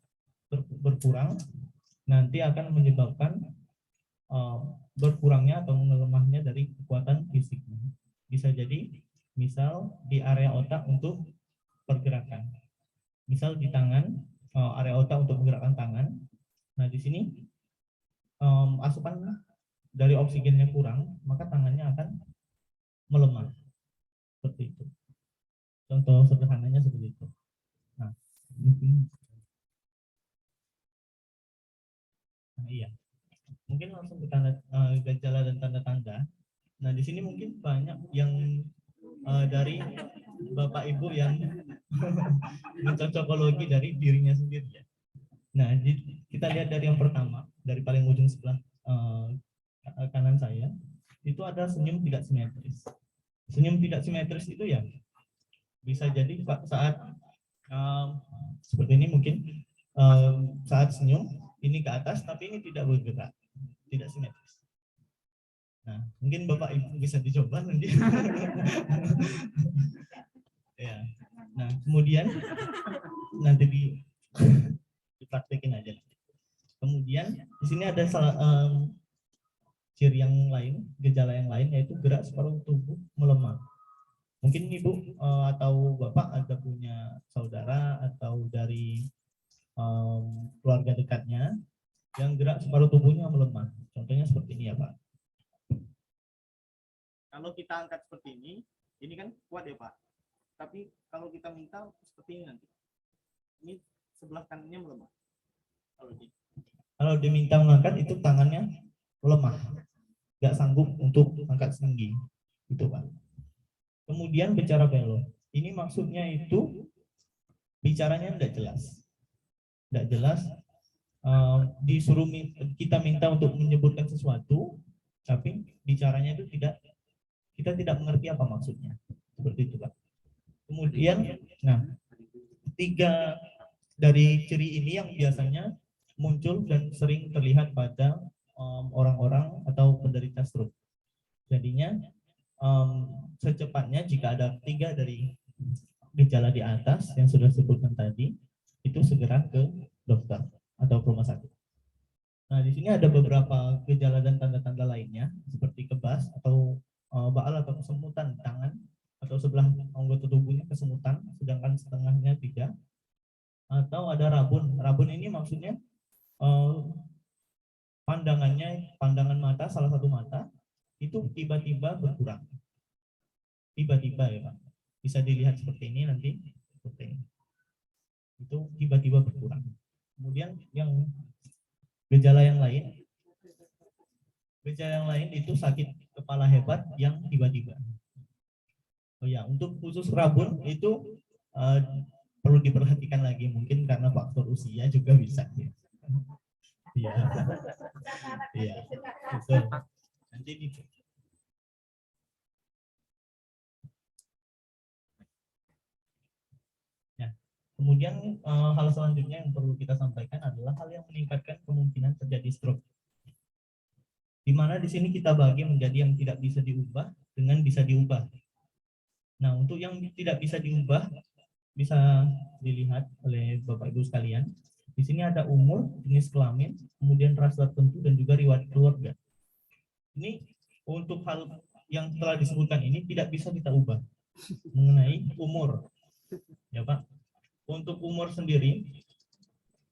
berkurang, nanti akan menyebabkan berkurangnya atau melemahnya dari kekuatan fisiknya. Bisa jadi misal di area otak untuk pergerakan. Misal di tangan, area otak untuk menggerakkan tangan. Nah, di sini asupan dari oksigennya kurang, maka tangannya akan melemah. Seperti itu. Contoh sederhananya seperti itu. Nah, iya. Mungkin langsung ke gejala dan tanda-tanda. Nah, di sini mungkin banyak yang dari Bapak Ibu yang mencocokologi dari dirinya sendiri ya. Nah, kita lihat dari yang pertama, dari paling ujung sebelah kanan saya, itu ada senyum tidak simetris. Senyum tidak simetris itu ya bisa jadi saat seperti ini mungkin saat senyum ini ke atas tapi ini tidak bergerak, tidak simetris. Nah, mungkin Bapak Ibu bisa dicoba nanti. Ya. Nah, kemudian nanti dipraktekin aja. Kemudian di sini ada ciri yang lain, gejala yang lain yaitu gerak separuh tubuh melemah. Mungkin Ibu atau Bapak ada punya saudara atau dari keluarga dekatnya yang gerak separuh tubuhnya melemah. Contohnya seperti ini ya Pak. Kalau kita angkat seperti ini kan kuat ya Pak. Tapi kalau kita minta seperti ini nanti, ini sebelah kanannya melemah. Kalau diminta mengangkat itu tangannya melemah, nggak sanggup untuk angkat tinggi, itu Pak. Kemudian bicara belok, ini maksudnya itu bicaranya tidak jelas, disuruh kita minta untuk menyebutkan sesuatu, tapi bicaranya itu kita tidak mengerti apa maksudnya, seperti itu Pak. Kemudian, nah 3 dari ciri ini yang biasanya muncul dan sering terlihat pada orang-orang atau penderita stroke. Jadinya secepatnya jika ada 3 dari gejala di atas yang sudah disebutkan tadi, itu segera ke dokter atau ke rumah sakit. Nah, di sini ada beberapa gejala dan tanda-tanda lainnya seperti kebas atau baal atau kesemutan tangan atau sebelah anggota tubuhnya kesemutan, sedangkan setengahnya tidak. Atau ada rabun. Rabun ini maksudnya pandangan mata, salah satu mata itu tiba-tiba berkurang. Tiba-tiba ya Pak. Bisa dilihat seperti ini nanti, seperti ini. Itu tiba-tiba berkurang. Kemudian yang gejala yang lain itu sakit kepala hebat yang tiba-tiba. Oh ya, untuk khusus rabun itu perlu diperhatikan lagi, mungkin karena faktor usia juga bisa. Iya, iya, betul. Nanti ya. Kemudian hal selanjutnya yang perlu kita sampaikan adalah hal yang meningkatkan kemungkinan terjadi stroke. Di mana di sini kita bagi menjadi yang tidak bisa diubah dengan bisa diubah. Nah, untuk yang tidak bisa diubah bisa dilihat oleh Bapak Ibu sekalian. Di sini ada umur, jenis kelamin, kemudian ras tertentu dan juga riwayat keluarga. Ini untuk hal yang telah disebutkan ini tidak bisa kita ubah mengenai umur. Ya Pak. Untuk umur sendiri,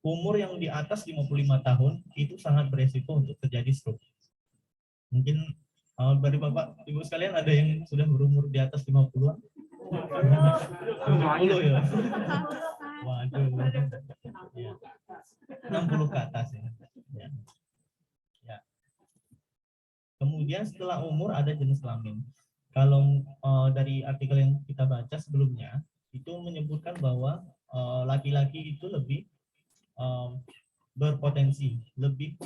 umur yang di atas 55 tahun itu sangat beresiko untuk terjadi stroke. Mungkin dari Bapak Ibu sekalian ada yang sudah berumur di atas 50-an? 70 ya. Waduh. Ya. 60 ke atas ya. Ya. Ya. Kemudian setelah umur ada jenis kelamin. Kalau dari artikel yang kita baca sebelumnya itu menyebutkan bahwa laki-laki itu lebih berpotensi, lebih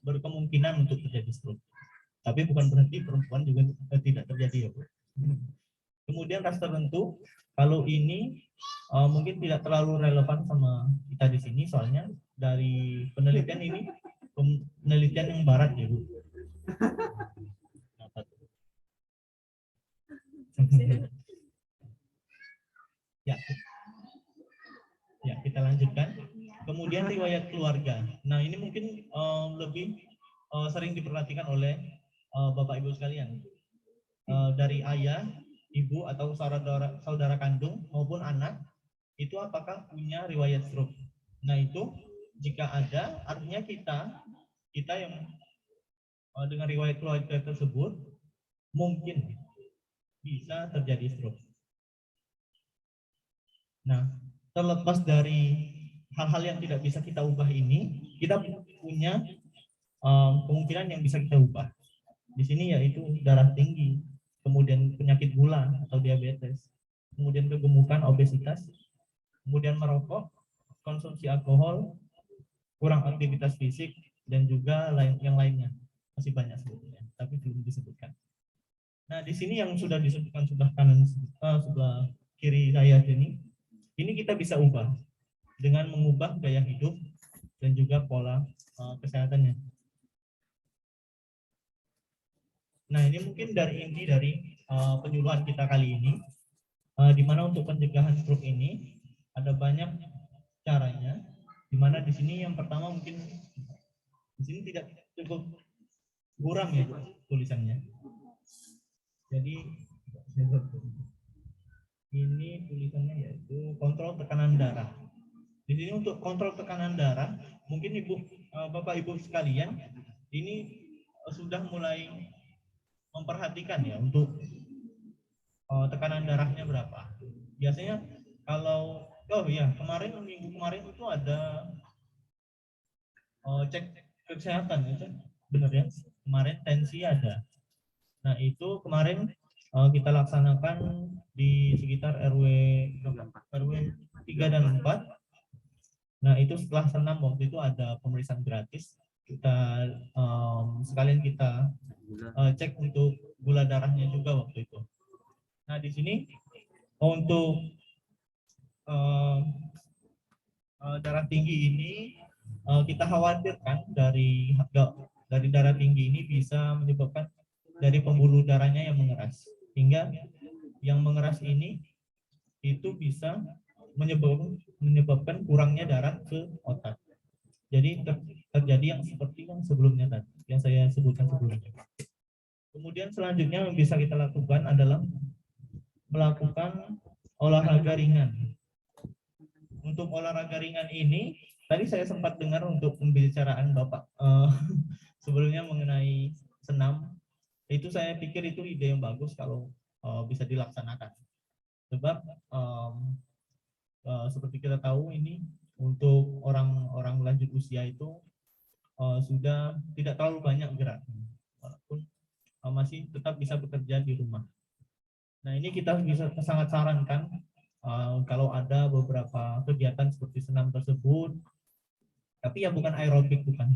berkemungkinan untuk terjadi stroke. Tapi bukan berarti perempuan juga tidak terjadi ya Bu. Kemudian ras tertentu, kalau ini mungkin tidak terlalu relevan sama kita di sini, soalnya dari penelitian ini penelitian yang barat ya Bu. Ya. Ya. kita lanjutkan. Kemudian riwayat keluarga. Nah, ini mungkin lebih sering diperhatikan oleh Bapak Ibu sekalian. Dari ayah, ibu atau saudara kandung maupun anak itu apakah punya riwayat stroke. Nah, itu jika ada, artinya kita yang dengan riwayat keluarga tersebut mungkin bisa terjadi stroke. Nah, terlepas dari hal-hal yang tidak bisa kita ubah ini, kita punya kemungkinan yang bisa kita ubah. Di sini yaitu darah tinggi, kemudian penyakit gula atau diabetes, kemudian kegemukan, obesitas, kemudian merokok, konsumsi alkohol, kurang aktivitas fisik, dan juga yang lainnya. Masih banyak sebetulnya, tapi belum disebutkan. Nah, di sini yang sudah disebutkan sebelah kanan, sebelah kiri saya ini kita bisa ubah dengan mengubah gaya hidup dan juga pola kesehatannya. Nah, ini mungkin dari penyuluhan kita kali ini, di mana untuk pencegahan stroke ini ada banyak caranya. Di mana di sini yang pertama mungkin di sini tidak cukup buram ya tulisannya. Jadi ini tulisannya yaitu kontrol tekanan darah. Di sini untuk kontrol tekanan darah, mungkin Bapak Ibu sekalian ini sudah mulai memperhatikan ya untuk tekanan darahnya berapa. Biasanya kalau minggu kemarin itu ada cek kesehatan ya, benar ya. Kemarin tensi ada. Nah, itu kemarin kita laksanakan di sekitar RW 3 dan 4. Nah, itu setelah senam waktu itu ada pemeriksaan gratis. Kita sekalian kita cek untuk gula darahnya juga waktu itu. Nah, di sini untuk darah tinggi ini kita khawatirkan dari darah tinggi ini bisa menyebabkan dari pembuluh darahnya yang mengeras, hingga yang mengeras ini itu bisa menyebabkan kurangnya darah ke otak. Jadi terjadi yang seperti yang sebelumnya tadi, yang saya sebutkan sebelumnya. Kemudian selanjutnya yang bisa kita lakukan adalah melakukan olahraga ringan. Untuk olahraga ringan ini, tadi saya sempat dengar untuk pembicaraan Bapak sebelumnya mengenai senam. Itu saya pikir itu ide yang bagus kalau bisa dilaksanakan. Sebab seperti kita tahu ini untuk orang lanjut usia itu sudah tidak terlalu banyak gerak, walaupun masih tetap bisa bekerja di rumah. Nah, ini kita bisa sangat sarankan kalau ada beberapa kegiatan seperti senam tersebut, tapi ya bukan aerobik, bukan.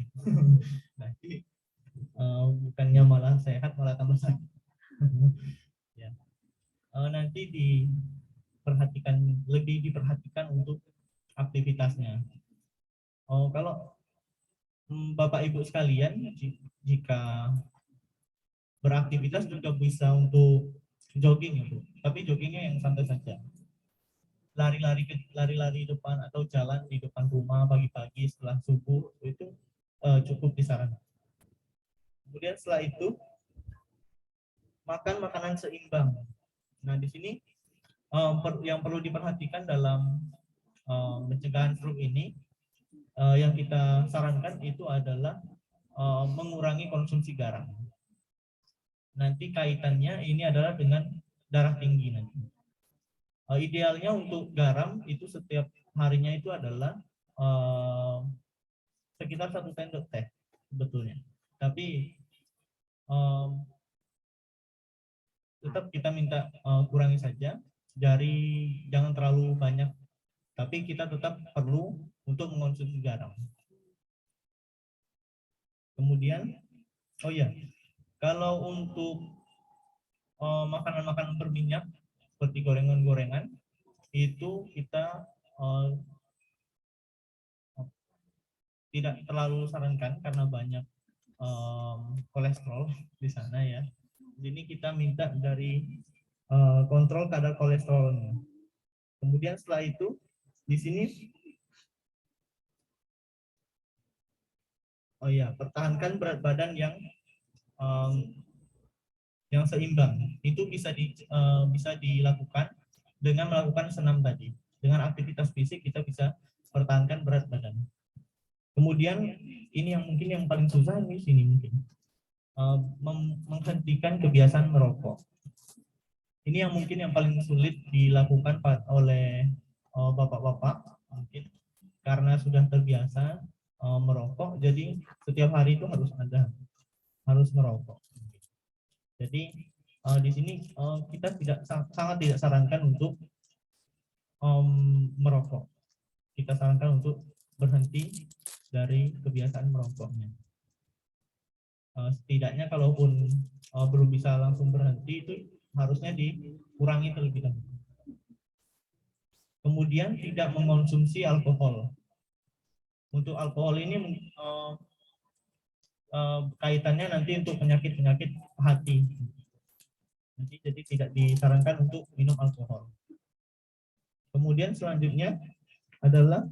Nanti bukannya malah sehat, malah tambah sakit. Ya. Nanti lebih diperhatikan untuk aktivitasnya. Kalau Bapak Ibu sekalian, jika beraktivitas juga bisa untuk jogging ya, Bu. Tapi joggingnya yang santai saja. Lari-lari depan atau jalan di depan rumah pagi-pagi setelah subuh itu cukup disarankan. Kemudian setelah itu makan makanan seimbang. Nah, di sini yang perlu diperhatikan dalam pencegahan stroke ini, yang kita sarankan itu adalah mengurangi konsumsi garam. Nanti kaitannya ini adalah dengan darah tinggi nanti. Idealnya untuk garam itu setiap harinya itu adalah sekitar 1 sendok teh sebetulnya. Tapi tetap kita minta kurangi saja, jangan terlalu banyak. Tapi kita tetap perlu untuk mengonsumsi garam. Kemudian, kalau untuk makanan-makanan berminyak seperti gorengan-gorengan itu kita tidak terlalu sarankan karena banyak kolesterol di sana ya. Jadi kita minta dari kontrol kadar kolesterolnya. Kemudian setelah itu di sini Oh iya, pertahankan berat badan yang seimbang. Itu bisa dilakukan dengan melakukan senam tadi. Dengan aktivitas fisik kita bisa pertahankan berat badan. Kemudian ini yang mungkin yang paling susah di sini mungkin menghentikan kebiasaan merokok. Ini yang mungkin yang paling sulit dilakukan oleh bapak-bapak mungkin karena sudah terbiasa merokok, jadi setiap hari itu harus merokok. Jadi di sini kita sangat tidak sarankan untuk merokok. Kita sarankan untuk berhenti dari kebiasaan merokoknya. Setidaknya kalaupun belum bisa langsung berhenti itu harusnya dikurangi terlebih dahulu. Kemudian tidak mengonsumsi alkohol. Untuk alkohol ini kaitannya nanti untuk penyakit-penyakit hati. Jadi tidak disarankan untuk minum alkohol. Kemudian selanjutnya adalah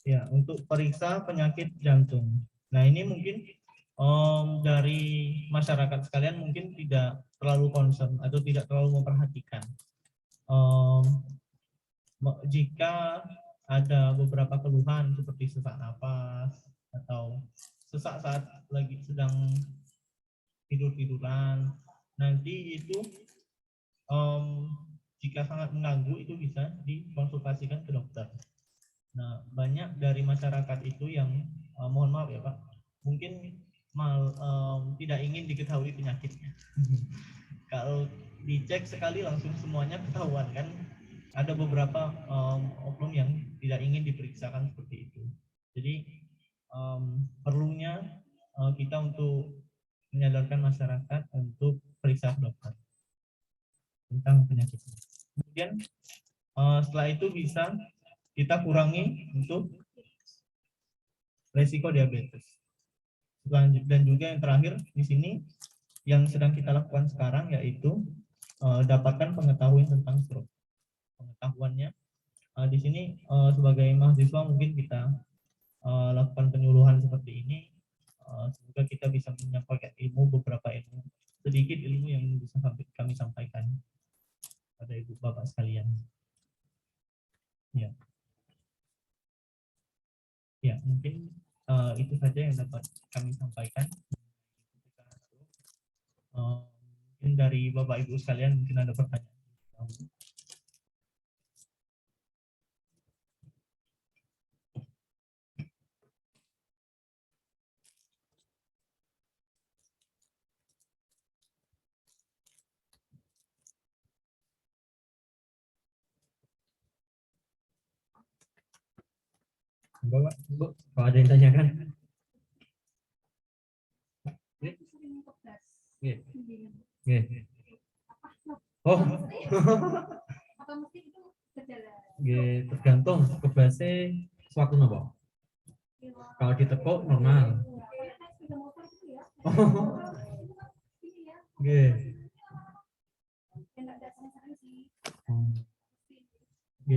ya untuk periksa penyakit jantung. Nah ini mungkin dari masyarakat sekalian mungkin tidak terlalu concern atau tidak terlalu memperhatikan. Jika ada beberapa keluhan seperti sesak napas atau sesak saat lagi sedang tidur-tiduran, nanti itu jika sangat mengganggu itu bisa dikonsultasikan ke dokter. Nah, banyak dari masyarakat itu yang mohon maaf ya Pak, mungkin tidak ingin diketahui penyakitnya. Kalau dicek sekali langsung semuanya ketahuan kan. Ada beberapa oknum yang tidak ingin diperiksakan seperti itu. Jadi perlunya kita untuk menyadarkan masyarakat untuk periksa dokter tentang penyakitnya. Kemudian setelah itu bisa kita kurangi untuk resiko diabetes. Dan juga yang terakhir di sini yang sedang kita lakukan sekarang yaitu dapatkan pengetahuan tentang stroke. Pengetahuannya di sini sebagai mahasiswa mungkin kita lakukan penyuluhan seperti ini. Semoga kita bisa menyampaikan beberapa ilmu, sedikit ilmu yang bisa kami sampaikan pada ibu bapak sekalian. Ya mungkin itu saja yang dapat kami sampaikan. Mungkin dari bapak ibu sekalian mungkin ada pertanyaan. Bapak, Bu, kalau ada yang tanyakan. Oh. Tergantung kebasnya suatu nopo. Kalau ditekuk normal.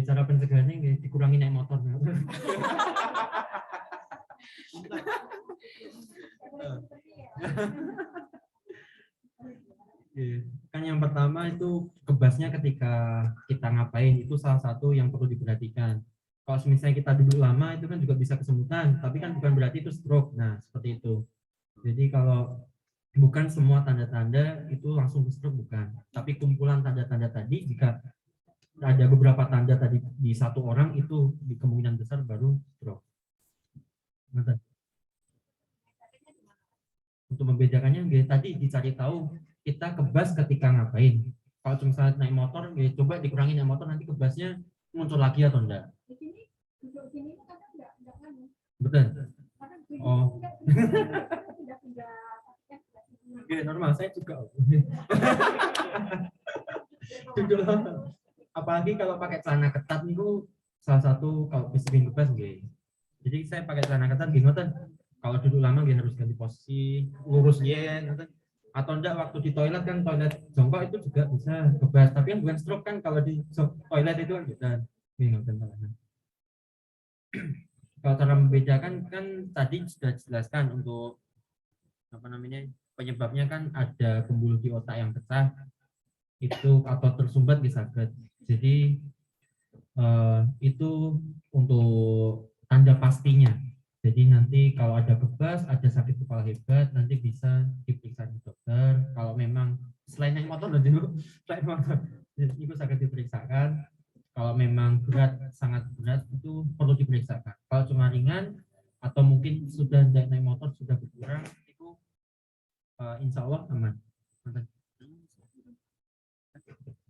Cara pencegahannya dikurangi naik motor. Kan yang pertama itu kebasnya ketika kita ngapain itu salah satu yang perlu diperhatikan. Kalau misalnya kita duduk lama itu kan juga bisa kesemutan, tapi kan bukan berarti itu stroke. Nah seperti itu. Jadi kalau bukan semua tanda-tanda itu langsung ke stroke, bukan. Tapi kumpulan tanda-tanda tadi jika ada beberapa tanda tadi di satu orang itu di kemungkinan besar baru stroke. Untuk membedakannya tadi dicari tahu kita kebas ketika ngapain. Kalau cuma naik motor, coba dikurangi naik motor nanti kebasnya muncul lagi atau enggak. Betul. Oh. Normal saya juga. Apalagi kalau pakai celana ketat itu salah satu kalau disiplin kebas Jadi saya pakai celana ketat kalau duduk lama harus ganti posisi, lurus atau enggak waktu di toilet kan toilet jongkok itu juga bisa kebas, tapi kan bukan stroke kan kalau di toilet itu kan bisa. Kalau cara membedakan kan tadi sudah dijelaskan untuk apa namanya penyebabnya kan ada pembuluh di otak yang pecah itu atau tersumbat di sakit. Jadi itu untuk tanda pastinya. Jadi nanti kalau ada kebas, ada sakit kepala hebat, nanti bisa diperiksa di dokter. Kalau memang selain naik motor dan juga selain motor, itu sakit diperiksakan. Kalau memang berat, sangat berat itu perlu diperiksakan. Kalau cuma ringan atau mungkin sudah naik motor sudah berkurang itu insya Allah aman.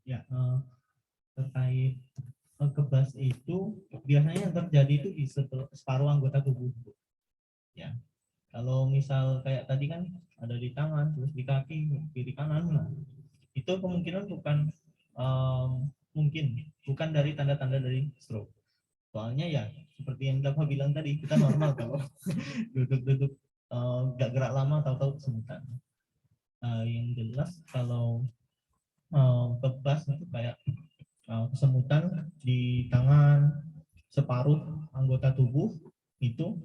Ya, terkait kebas itu biasanya yang terjadi itu di separuh anggota tubuh. Ya, kalau misal kayak tadi kan ada di tangan, terus di kaki, kiri kanan, nah, itu kemungkinan bukan dari tanda-tanda dari stroke. Soalnya ya seperti yang Bapak bilang tadi, kita normal kalau duduk-duduk nggak gerak lama tahu-tahu kesemutan. Yang jelas kalau kebas itu kayak kesemutan di tangan, separuh anggota tubuh itu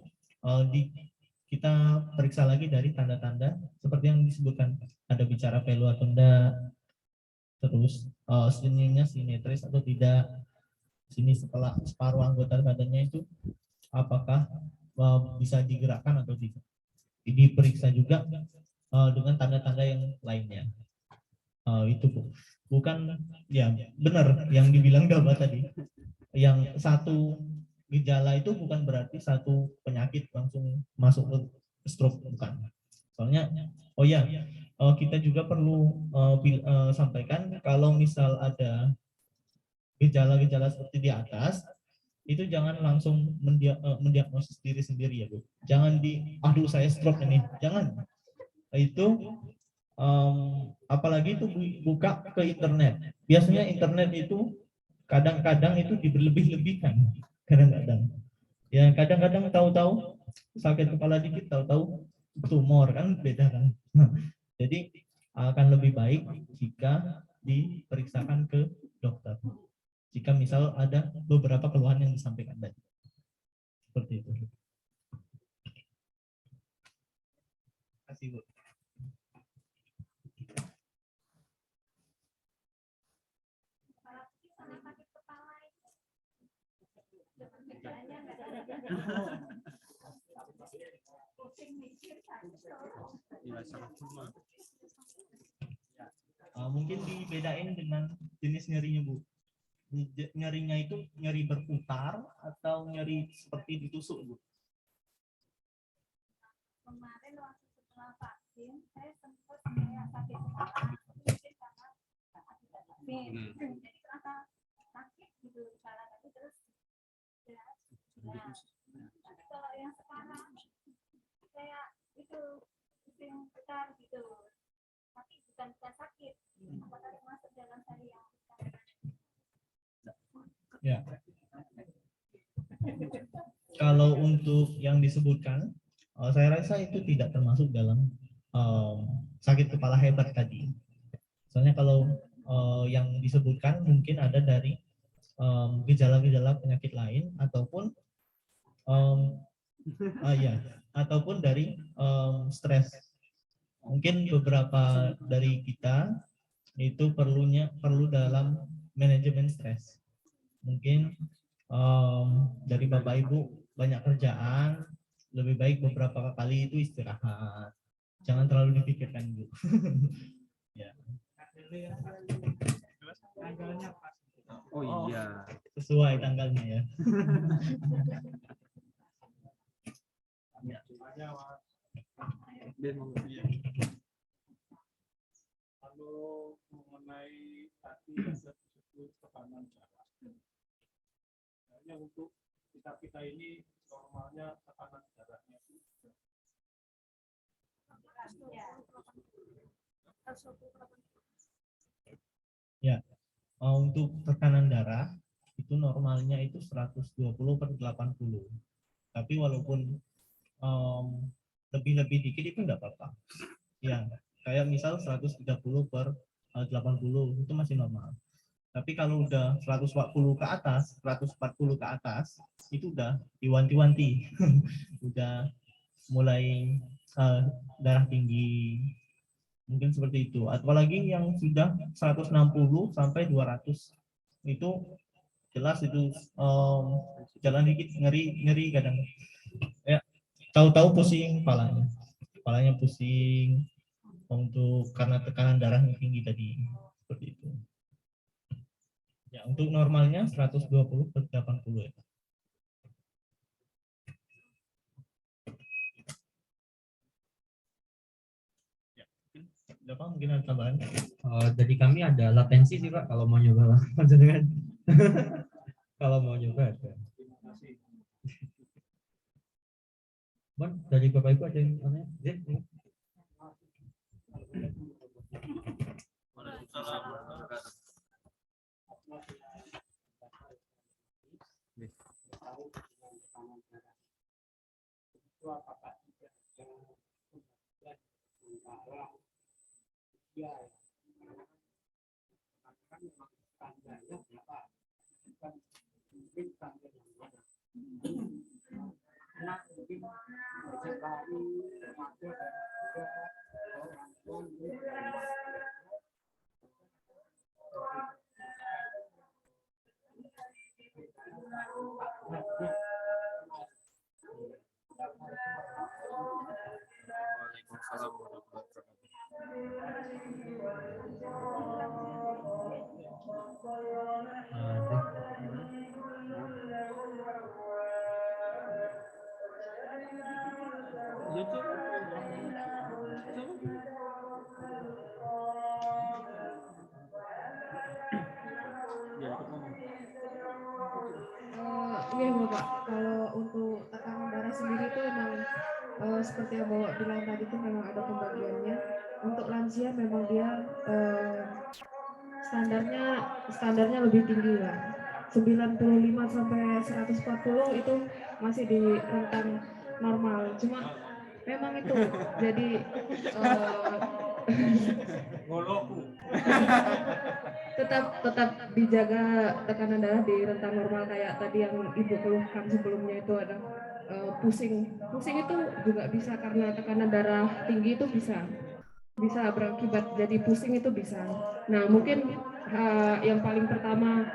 kita periksa lagi dari tanda-tanda seperti yang disebutkan, ada bicara pelu atau enggak, terus sininya simetris atau tidak, sini separuh anggota badannya itu apakah bisa digerakkan atau tidak. Diperiksa juga dengan tanda-tanda yang lainnya. Itu bukan ya benar yang dibilang Bapak tadi. Yang satu gejala itu bukan berarti satu penyakit langsung masuk ke stroke, bukan. Soalnya kita juga perlu sampaikan kalau misal ada gejala-gejala seperti di atas itu jangan langsung mendiagnosis diri sendiri ya Bu. Jangan aduh saya stroke ini, jangan. Itu apalagi itu buka ke internet. Biasanya internet itu kadang-kadang itu diberlebih-lebihkan, kadang-kadang. Ya kadang-kadang tahu-tahu sakit kepala dikit, tahu-tahu tumor, kan beda kan. Jadi akan lebih baik jika diperiksakan ke dokter. Jika misal ada beberapa keluhan yang disampaikan tadi. Seperti itu. Terima kasih Bu. Mungkin dibedain dengan jenis nyerinya Bu. Nyerinya itu nyeri berputar atau nyeri seperti ditusuk Bu? Kemarin waktu setelah vaksin saya sempat kayak sakit kepala, mungkin karena akibat vaksin. Jadi terasa sakit gitu kepala tadi terus ya. Tapi kalau yang sekarang kayak itu pusing putar gitu, tapi bukan sakit. Apakah masuk dalam tadi yang Ya. Kalau untuk yang disebutkan, saya rasa itu tidak termasuk dalam sakit kepala hebat tadi. Soalnya kalau yang disebutkan mungkin ada dari gejala-gejala penyakit lain ataupun ataupun dari stres. Mungkin beberapa dari kita itu perlu dalam manajemen stres. Mungkin dari Bapak Ibu banyak kerjaan, lebih baik beberapa kali itu istirahat. Jangan terlalu dipikirkan Bu. Ya. Oh iya. Sesuai tanggalnya ya. Kalau mengenai tadi yang disebut tekanan darah, hanya untuk kita ini normalnya tekanan darahnya itu ya. Untuk tekanan darah itu normalnya itu 120/80. Tapi walaupun lebih dikit itu enggak apa-apa. Ya, kayak misal 130/80 itu masih normal. Tapi kalau udah 140 ke atas, 140 ke atas, itu udah diwanti-wanti. Udah mulai darah tinggi. Mungkin seperti itu. Apalagi yang sudah 160 sampai 200 itu jelas itu jalan dikit ngeri kadang. Ya, tahu-tahu pusing kepalanya pusing untuk karena tekanan darah yang tinggi tadi seperti itu. Ya, untuk normalnya 120 per 80 ya. Ya, mungkin ada tambahan. Dari kami ada latensi sih Pak kalau mau nyoba dengan kalau mau nyoba ada. Bon, dari Bapak Ibu ada yang tanya? Itu apakah tidak ada pembagian antara usia kan memang standarnya berapa bukan mungkin standar yang mana anak mungkin sekali remaja dan juga orang tua Waalaikumsalam warahmatullahi Iya Bapak, kalau untuk tekanan darah sendiri itu memang seperti yang Bapak bilang tadi itu memang ada pembagiannya. Untuk lansia memang dia standarnya lebih tinggi lah. 95 sampai 140 itu masih di rentang normal. Cuma memang itu jadi tetap dijaga tekanan darah di rentang normal kayak tadi yang Ibu keluhkan sebelumnya itu ada pusing itu juga bisa karena tekanan darah tinggi itu bisa berakibat jadi pusing itu bisa. Nah mungkin yang paling pertama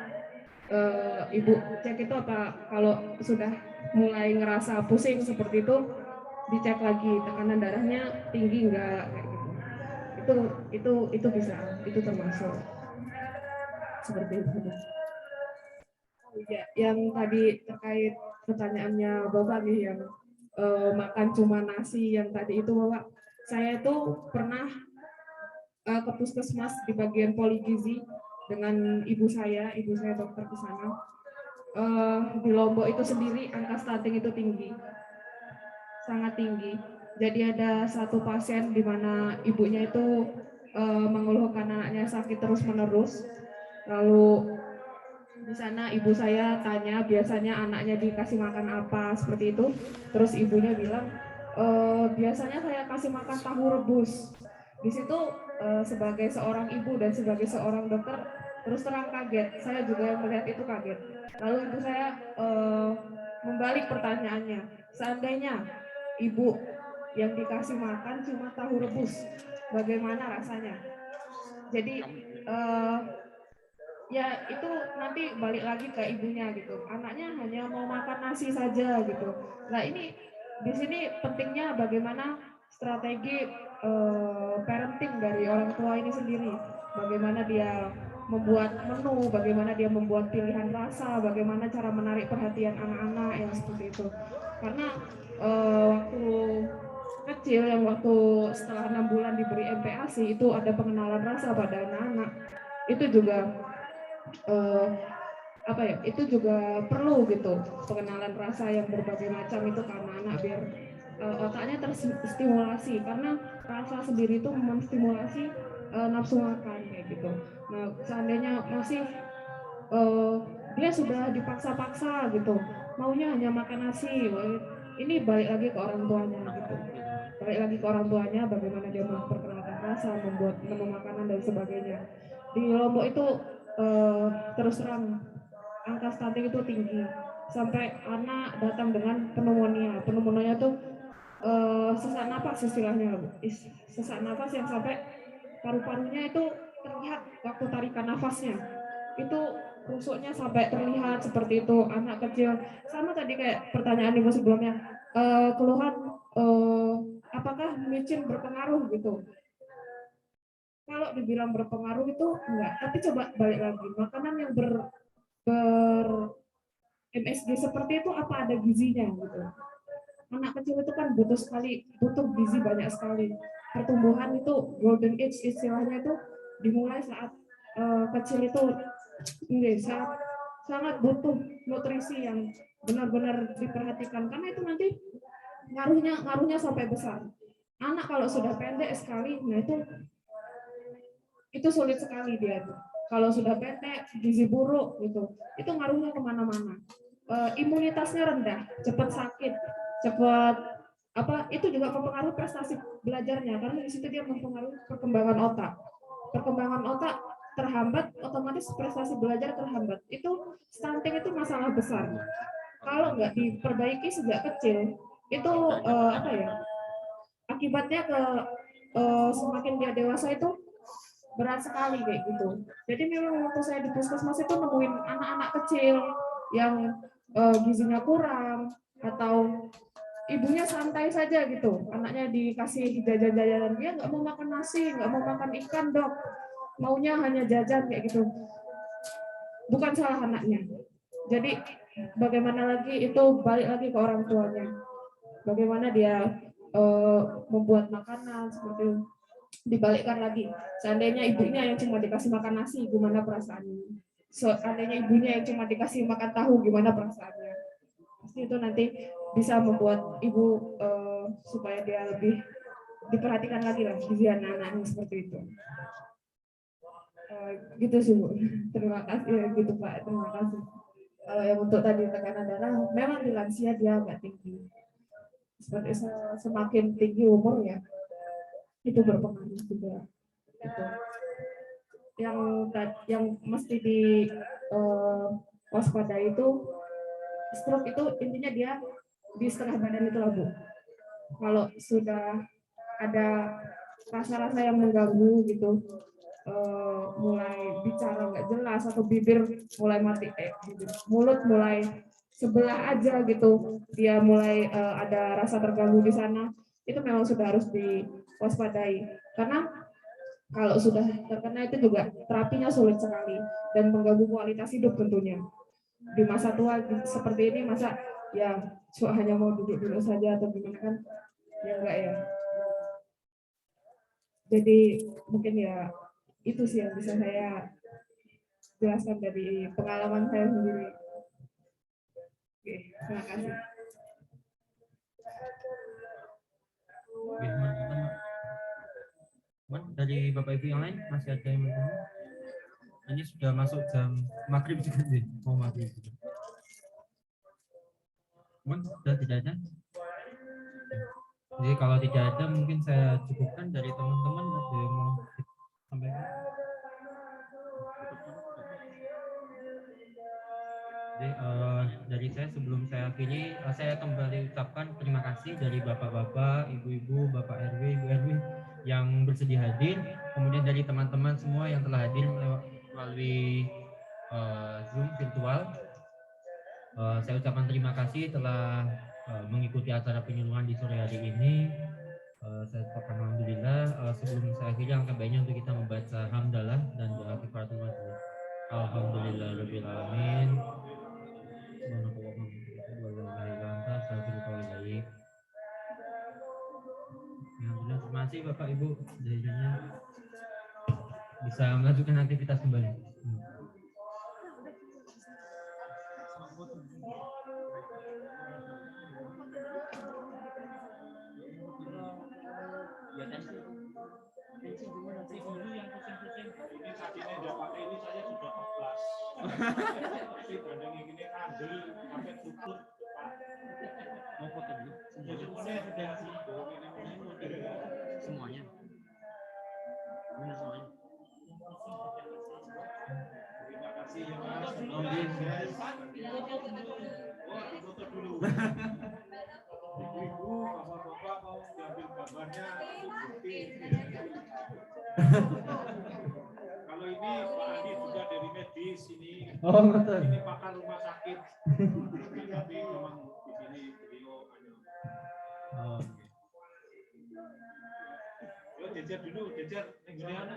Ibu cek itu apa kalau sudah mulai ngerasa pusing seperti itu dicek lagi tekanan darahnya tinggi enggak kayak gitu. Itu bisa, itu termasuk seperti itu. Ya, yang tadi terkait pertanyaannya Bapak nih yang makan cuma nasi yang tadi itu Bapak, saya itu pernah ke puskesmas di bagian poligizi dengan ibu saya dokter ke sana. Di Lombok itu sendiri angka stunting itu tinggi, sangat tinggi. Jadi ada satu pasien di mana ibunya itu mengeluhkan anaknya sakit terus-menerus. Lalu di sana ibu saya tanya biasanya anaknya dikasih makan apa seperti itu. Terus ibunya bilang biasanya saya kasih makan tahu rebus. Di situ sebagai seorang ibu dan sebagai seorang dokter terus terang kaget. Saya juga yang melihat itu kaget. Lalu ibu saya membalik pertanyaannya. Seandainya ibu yang dikasih makan cuma tahu rebus, bagaimana rasanya? Jadi ya itu nanti balik lagi ke ibunya gitu. Anaknya hanya mau makan nasi saja gitu. Nah ini di sini pentingnya bagaimana strategi parenting dari orang tua ini sendiri. Bagaimana dia membuat menu, bagaimana dia membuat pilihan rasa, bagaimana cara menarik perhatian anak-anak yang seperti itu. Karena waktu kecil yang waktu setelah 6 bulan diberi MPASI itu ada pengenalan rasa pada anak-anak. Itu juga itu juga perlu gitu, pengenalan rasa yang berbagai macam itu karena anak biar otaknya terstimulasi, karena rasa sendiri itu menstimulasi nafsu makan kayak gitu. Nah seandainya masih dia sudah dipaksa-paksa gitu, maunya hanya makan nasi, ini balik lagi ke orang tuanya gitu. Balik lagi ke orang tuanya bagaimana dia memperkenalkan rasa, membuat menu makanan dan sebagainya. Di Lombok itu terus terang angka stunting itu tinggi sampai anak datang dengan pneumonia. Pneumonia itu sesak napas istilahnya, sesak napas yang sampai paru-parunya itu terlihat waktu tarikan nafasnya. Itu rusuknya sampai terlihat seperti itu. Anak kecil sama tadi kayak pertanyaan ibu sebelumnya, keluhan apakah micin berpengaruh gitu. Kalau dibilang berpengaruh itu enggak, tapi coba balik lagi, makanan yang ber MSG seperti itu apa ada gizinya gitu. Anak kecil itu kan butuh gizi banyak sekali. Pertumbuhan itu golden age istilahnya itu dimulai saat kecil itu sangat butuh nutrisi yang benar-benar diperhatikan, karena itu nanti ngaruhnya sampai besar. Anak kalau sudah pendek sekali, nah itu sulit sekali dia tuh. Kalau sudah pendek, gizi buruk gitu, itu ngaruhnya kemana-mana. Imunitasnya rendah, cepat sakit, cepat itu juga mempengaruhi prestasi belajarnya, karena di situ dia mempengaruhi perkembangan otak. Perkembangan otak terhambat, otomatis prestasi belajar terhambat. Itu stunting itu masalah besar. Kalau nggak diperbaiki sejak kecil, itu akibatnya ke semakin dia dewasa itu berat sekali kayak gitu. Jadi memang waktu saya di puskesmas itu nemuin anak-anak kecil yang gizinya kurang atau ibunya santai saja gitu, anaknya dikasih jajan-jajanan, dia nggak mau makan nasi, nggak mau makan ikan dok, maunya hanya jajan kayak gitu. Bukan salah anaknya. Jadi bagaimana lagi, itu balik lagi ke orang tuanya. Bagaimana dia membuat makanan seperti itu. Dibalikkan lagi, seandainya ibunya yang cuma dikasih makan nasi, gimana perasaannya? Seandainya ibunya yang cuma dikasih makan tahu, gimana perasaannya? Pasti itu nanti bisa membuat ibu supaya dia lebih diperhatikan lagi lah gizi anak-anaknya seperti itu. Gitu sih Bu. Terima kasih ya, gitu Pak. Terima kasih. Kalau yang untuk tadi tekanan darah, memang di lansia dia agak tinggi. Seperti semakin tinggi umur ya, itu berpengaruh juga. Gitu. Yang mesti di waspadai itu stroke itu intinya dia di setengah badan itu lah Bu. Kalau sudah ada rasa-rasa yang mengganggu gitu, mulai bicara nggak jelas atau bibir mulai mati, mulut mulai sebelah aja gitu, dia mulai ada rasa terganggu di sana, itu memang sudah harus diwaspadai, karena kalau sudah terkena itu juga terapinya sulit sekali dan mengganggu kualitas hidup tentunya. Di masa tua seperti ini masa ya hanya mau duduk saja atau gimana kan, ya enggak ya. Jadi mungkin ya itu sih yang bisa saya jelaskan dari pengalaman saya sendiri. Oke, terima kasih. Oke, dari Bapak Ibu yang lain masih ada yang mau? Ini sudah masuk jam maghrib juga nih, mau maghrib juga. Sudah tidak ada? Jadi kalau tidak ada mungkin saya cukupkan dari teman-teman, ada yang mau sampaikan? Jadi, dari saya sebelum saya akhiri, saya kembali ucapkan terima kasih dari bapak-bapak, ibu-ibu, bapak RW, ibu RW yang bersedia hadir, kemudian dari teman-teman semua yang telah hadir melalui Zoom virtual. Saya ucapkan terima kasih telah mengikuti acara penyuluhan di sore hari ini. Saya ucapkan alhamdulillah. Sebelum saya akhiri, angka baiknya untuk kita membaca hamdalah dan doa kifaratul majlis. Alhamdulillahirabbil alamin. Terima kasih Bapak Ibu, jadinya bisa melanjutkan aktivitas kembali. Ini saya sudah kelas. Dibanding ini kandel sampai tutur. Mau foto dulu? Semuanya. Benar semuanya. kasih ya Mas. Sukses. Oh, foto dulu. Ibu-ibu, bapak-bapak mau diambil gambarnya untuk bukti. Kalau ini Pak Andi juga dari medis ini. Oh, betul. Ini pakar rumah sakit. Tapi memang di sini beliau ada. Oh, Yuk jejer dulu, jejer. Yang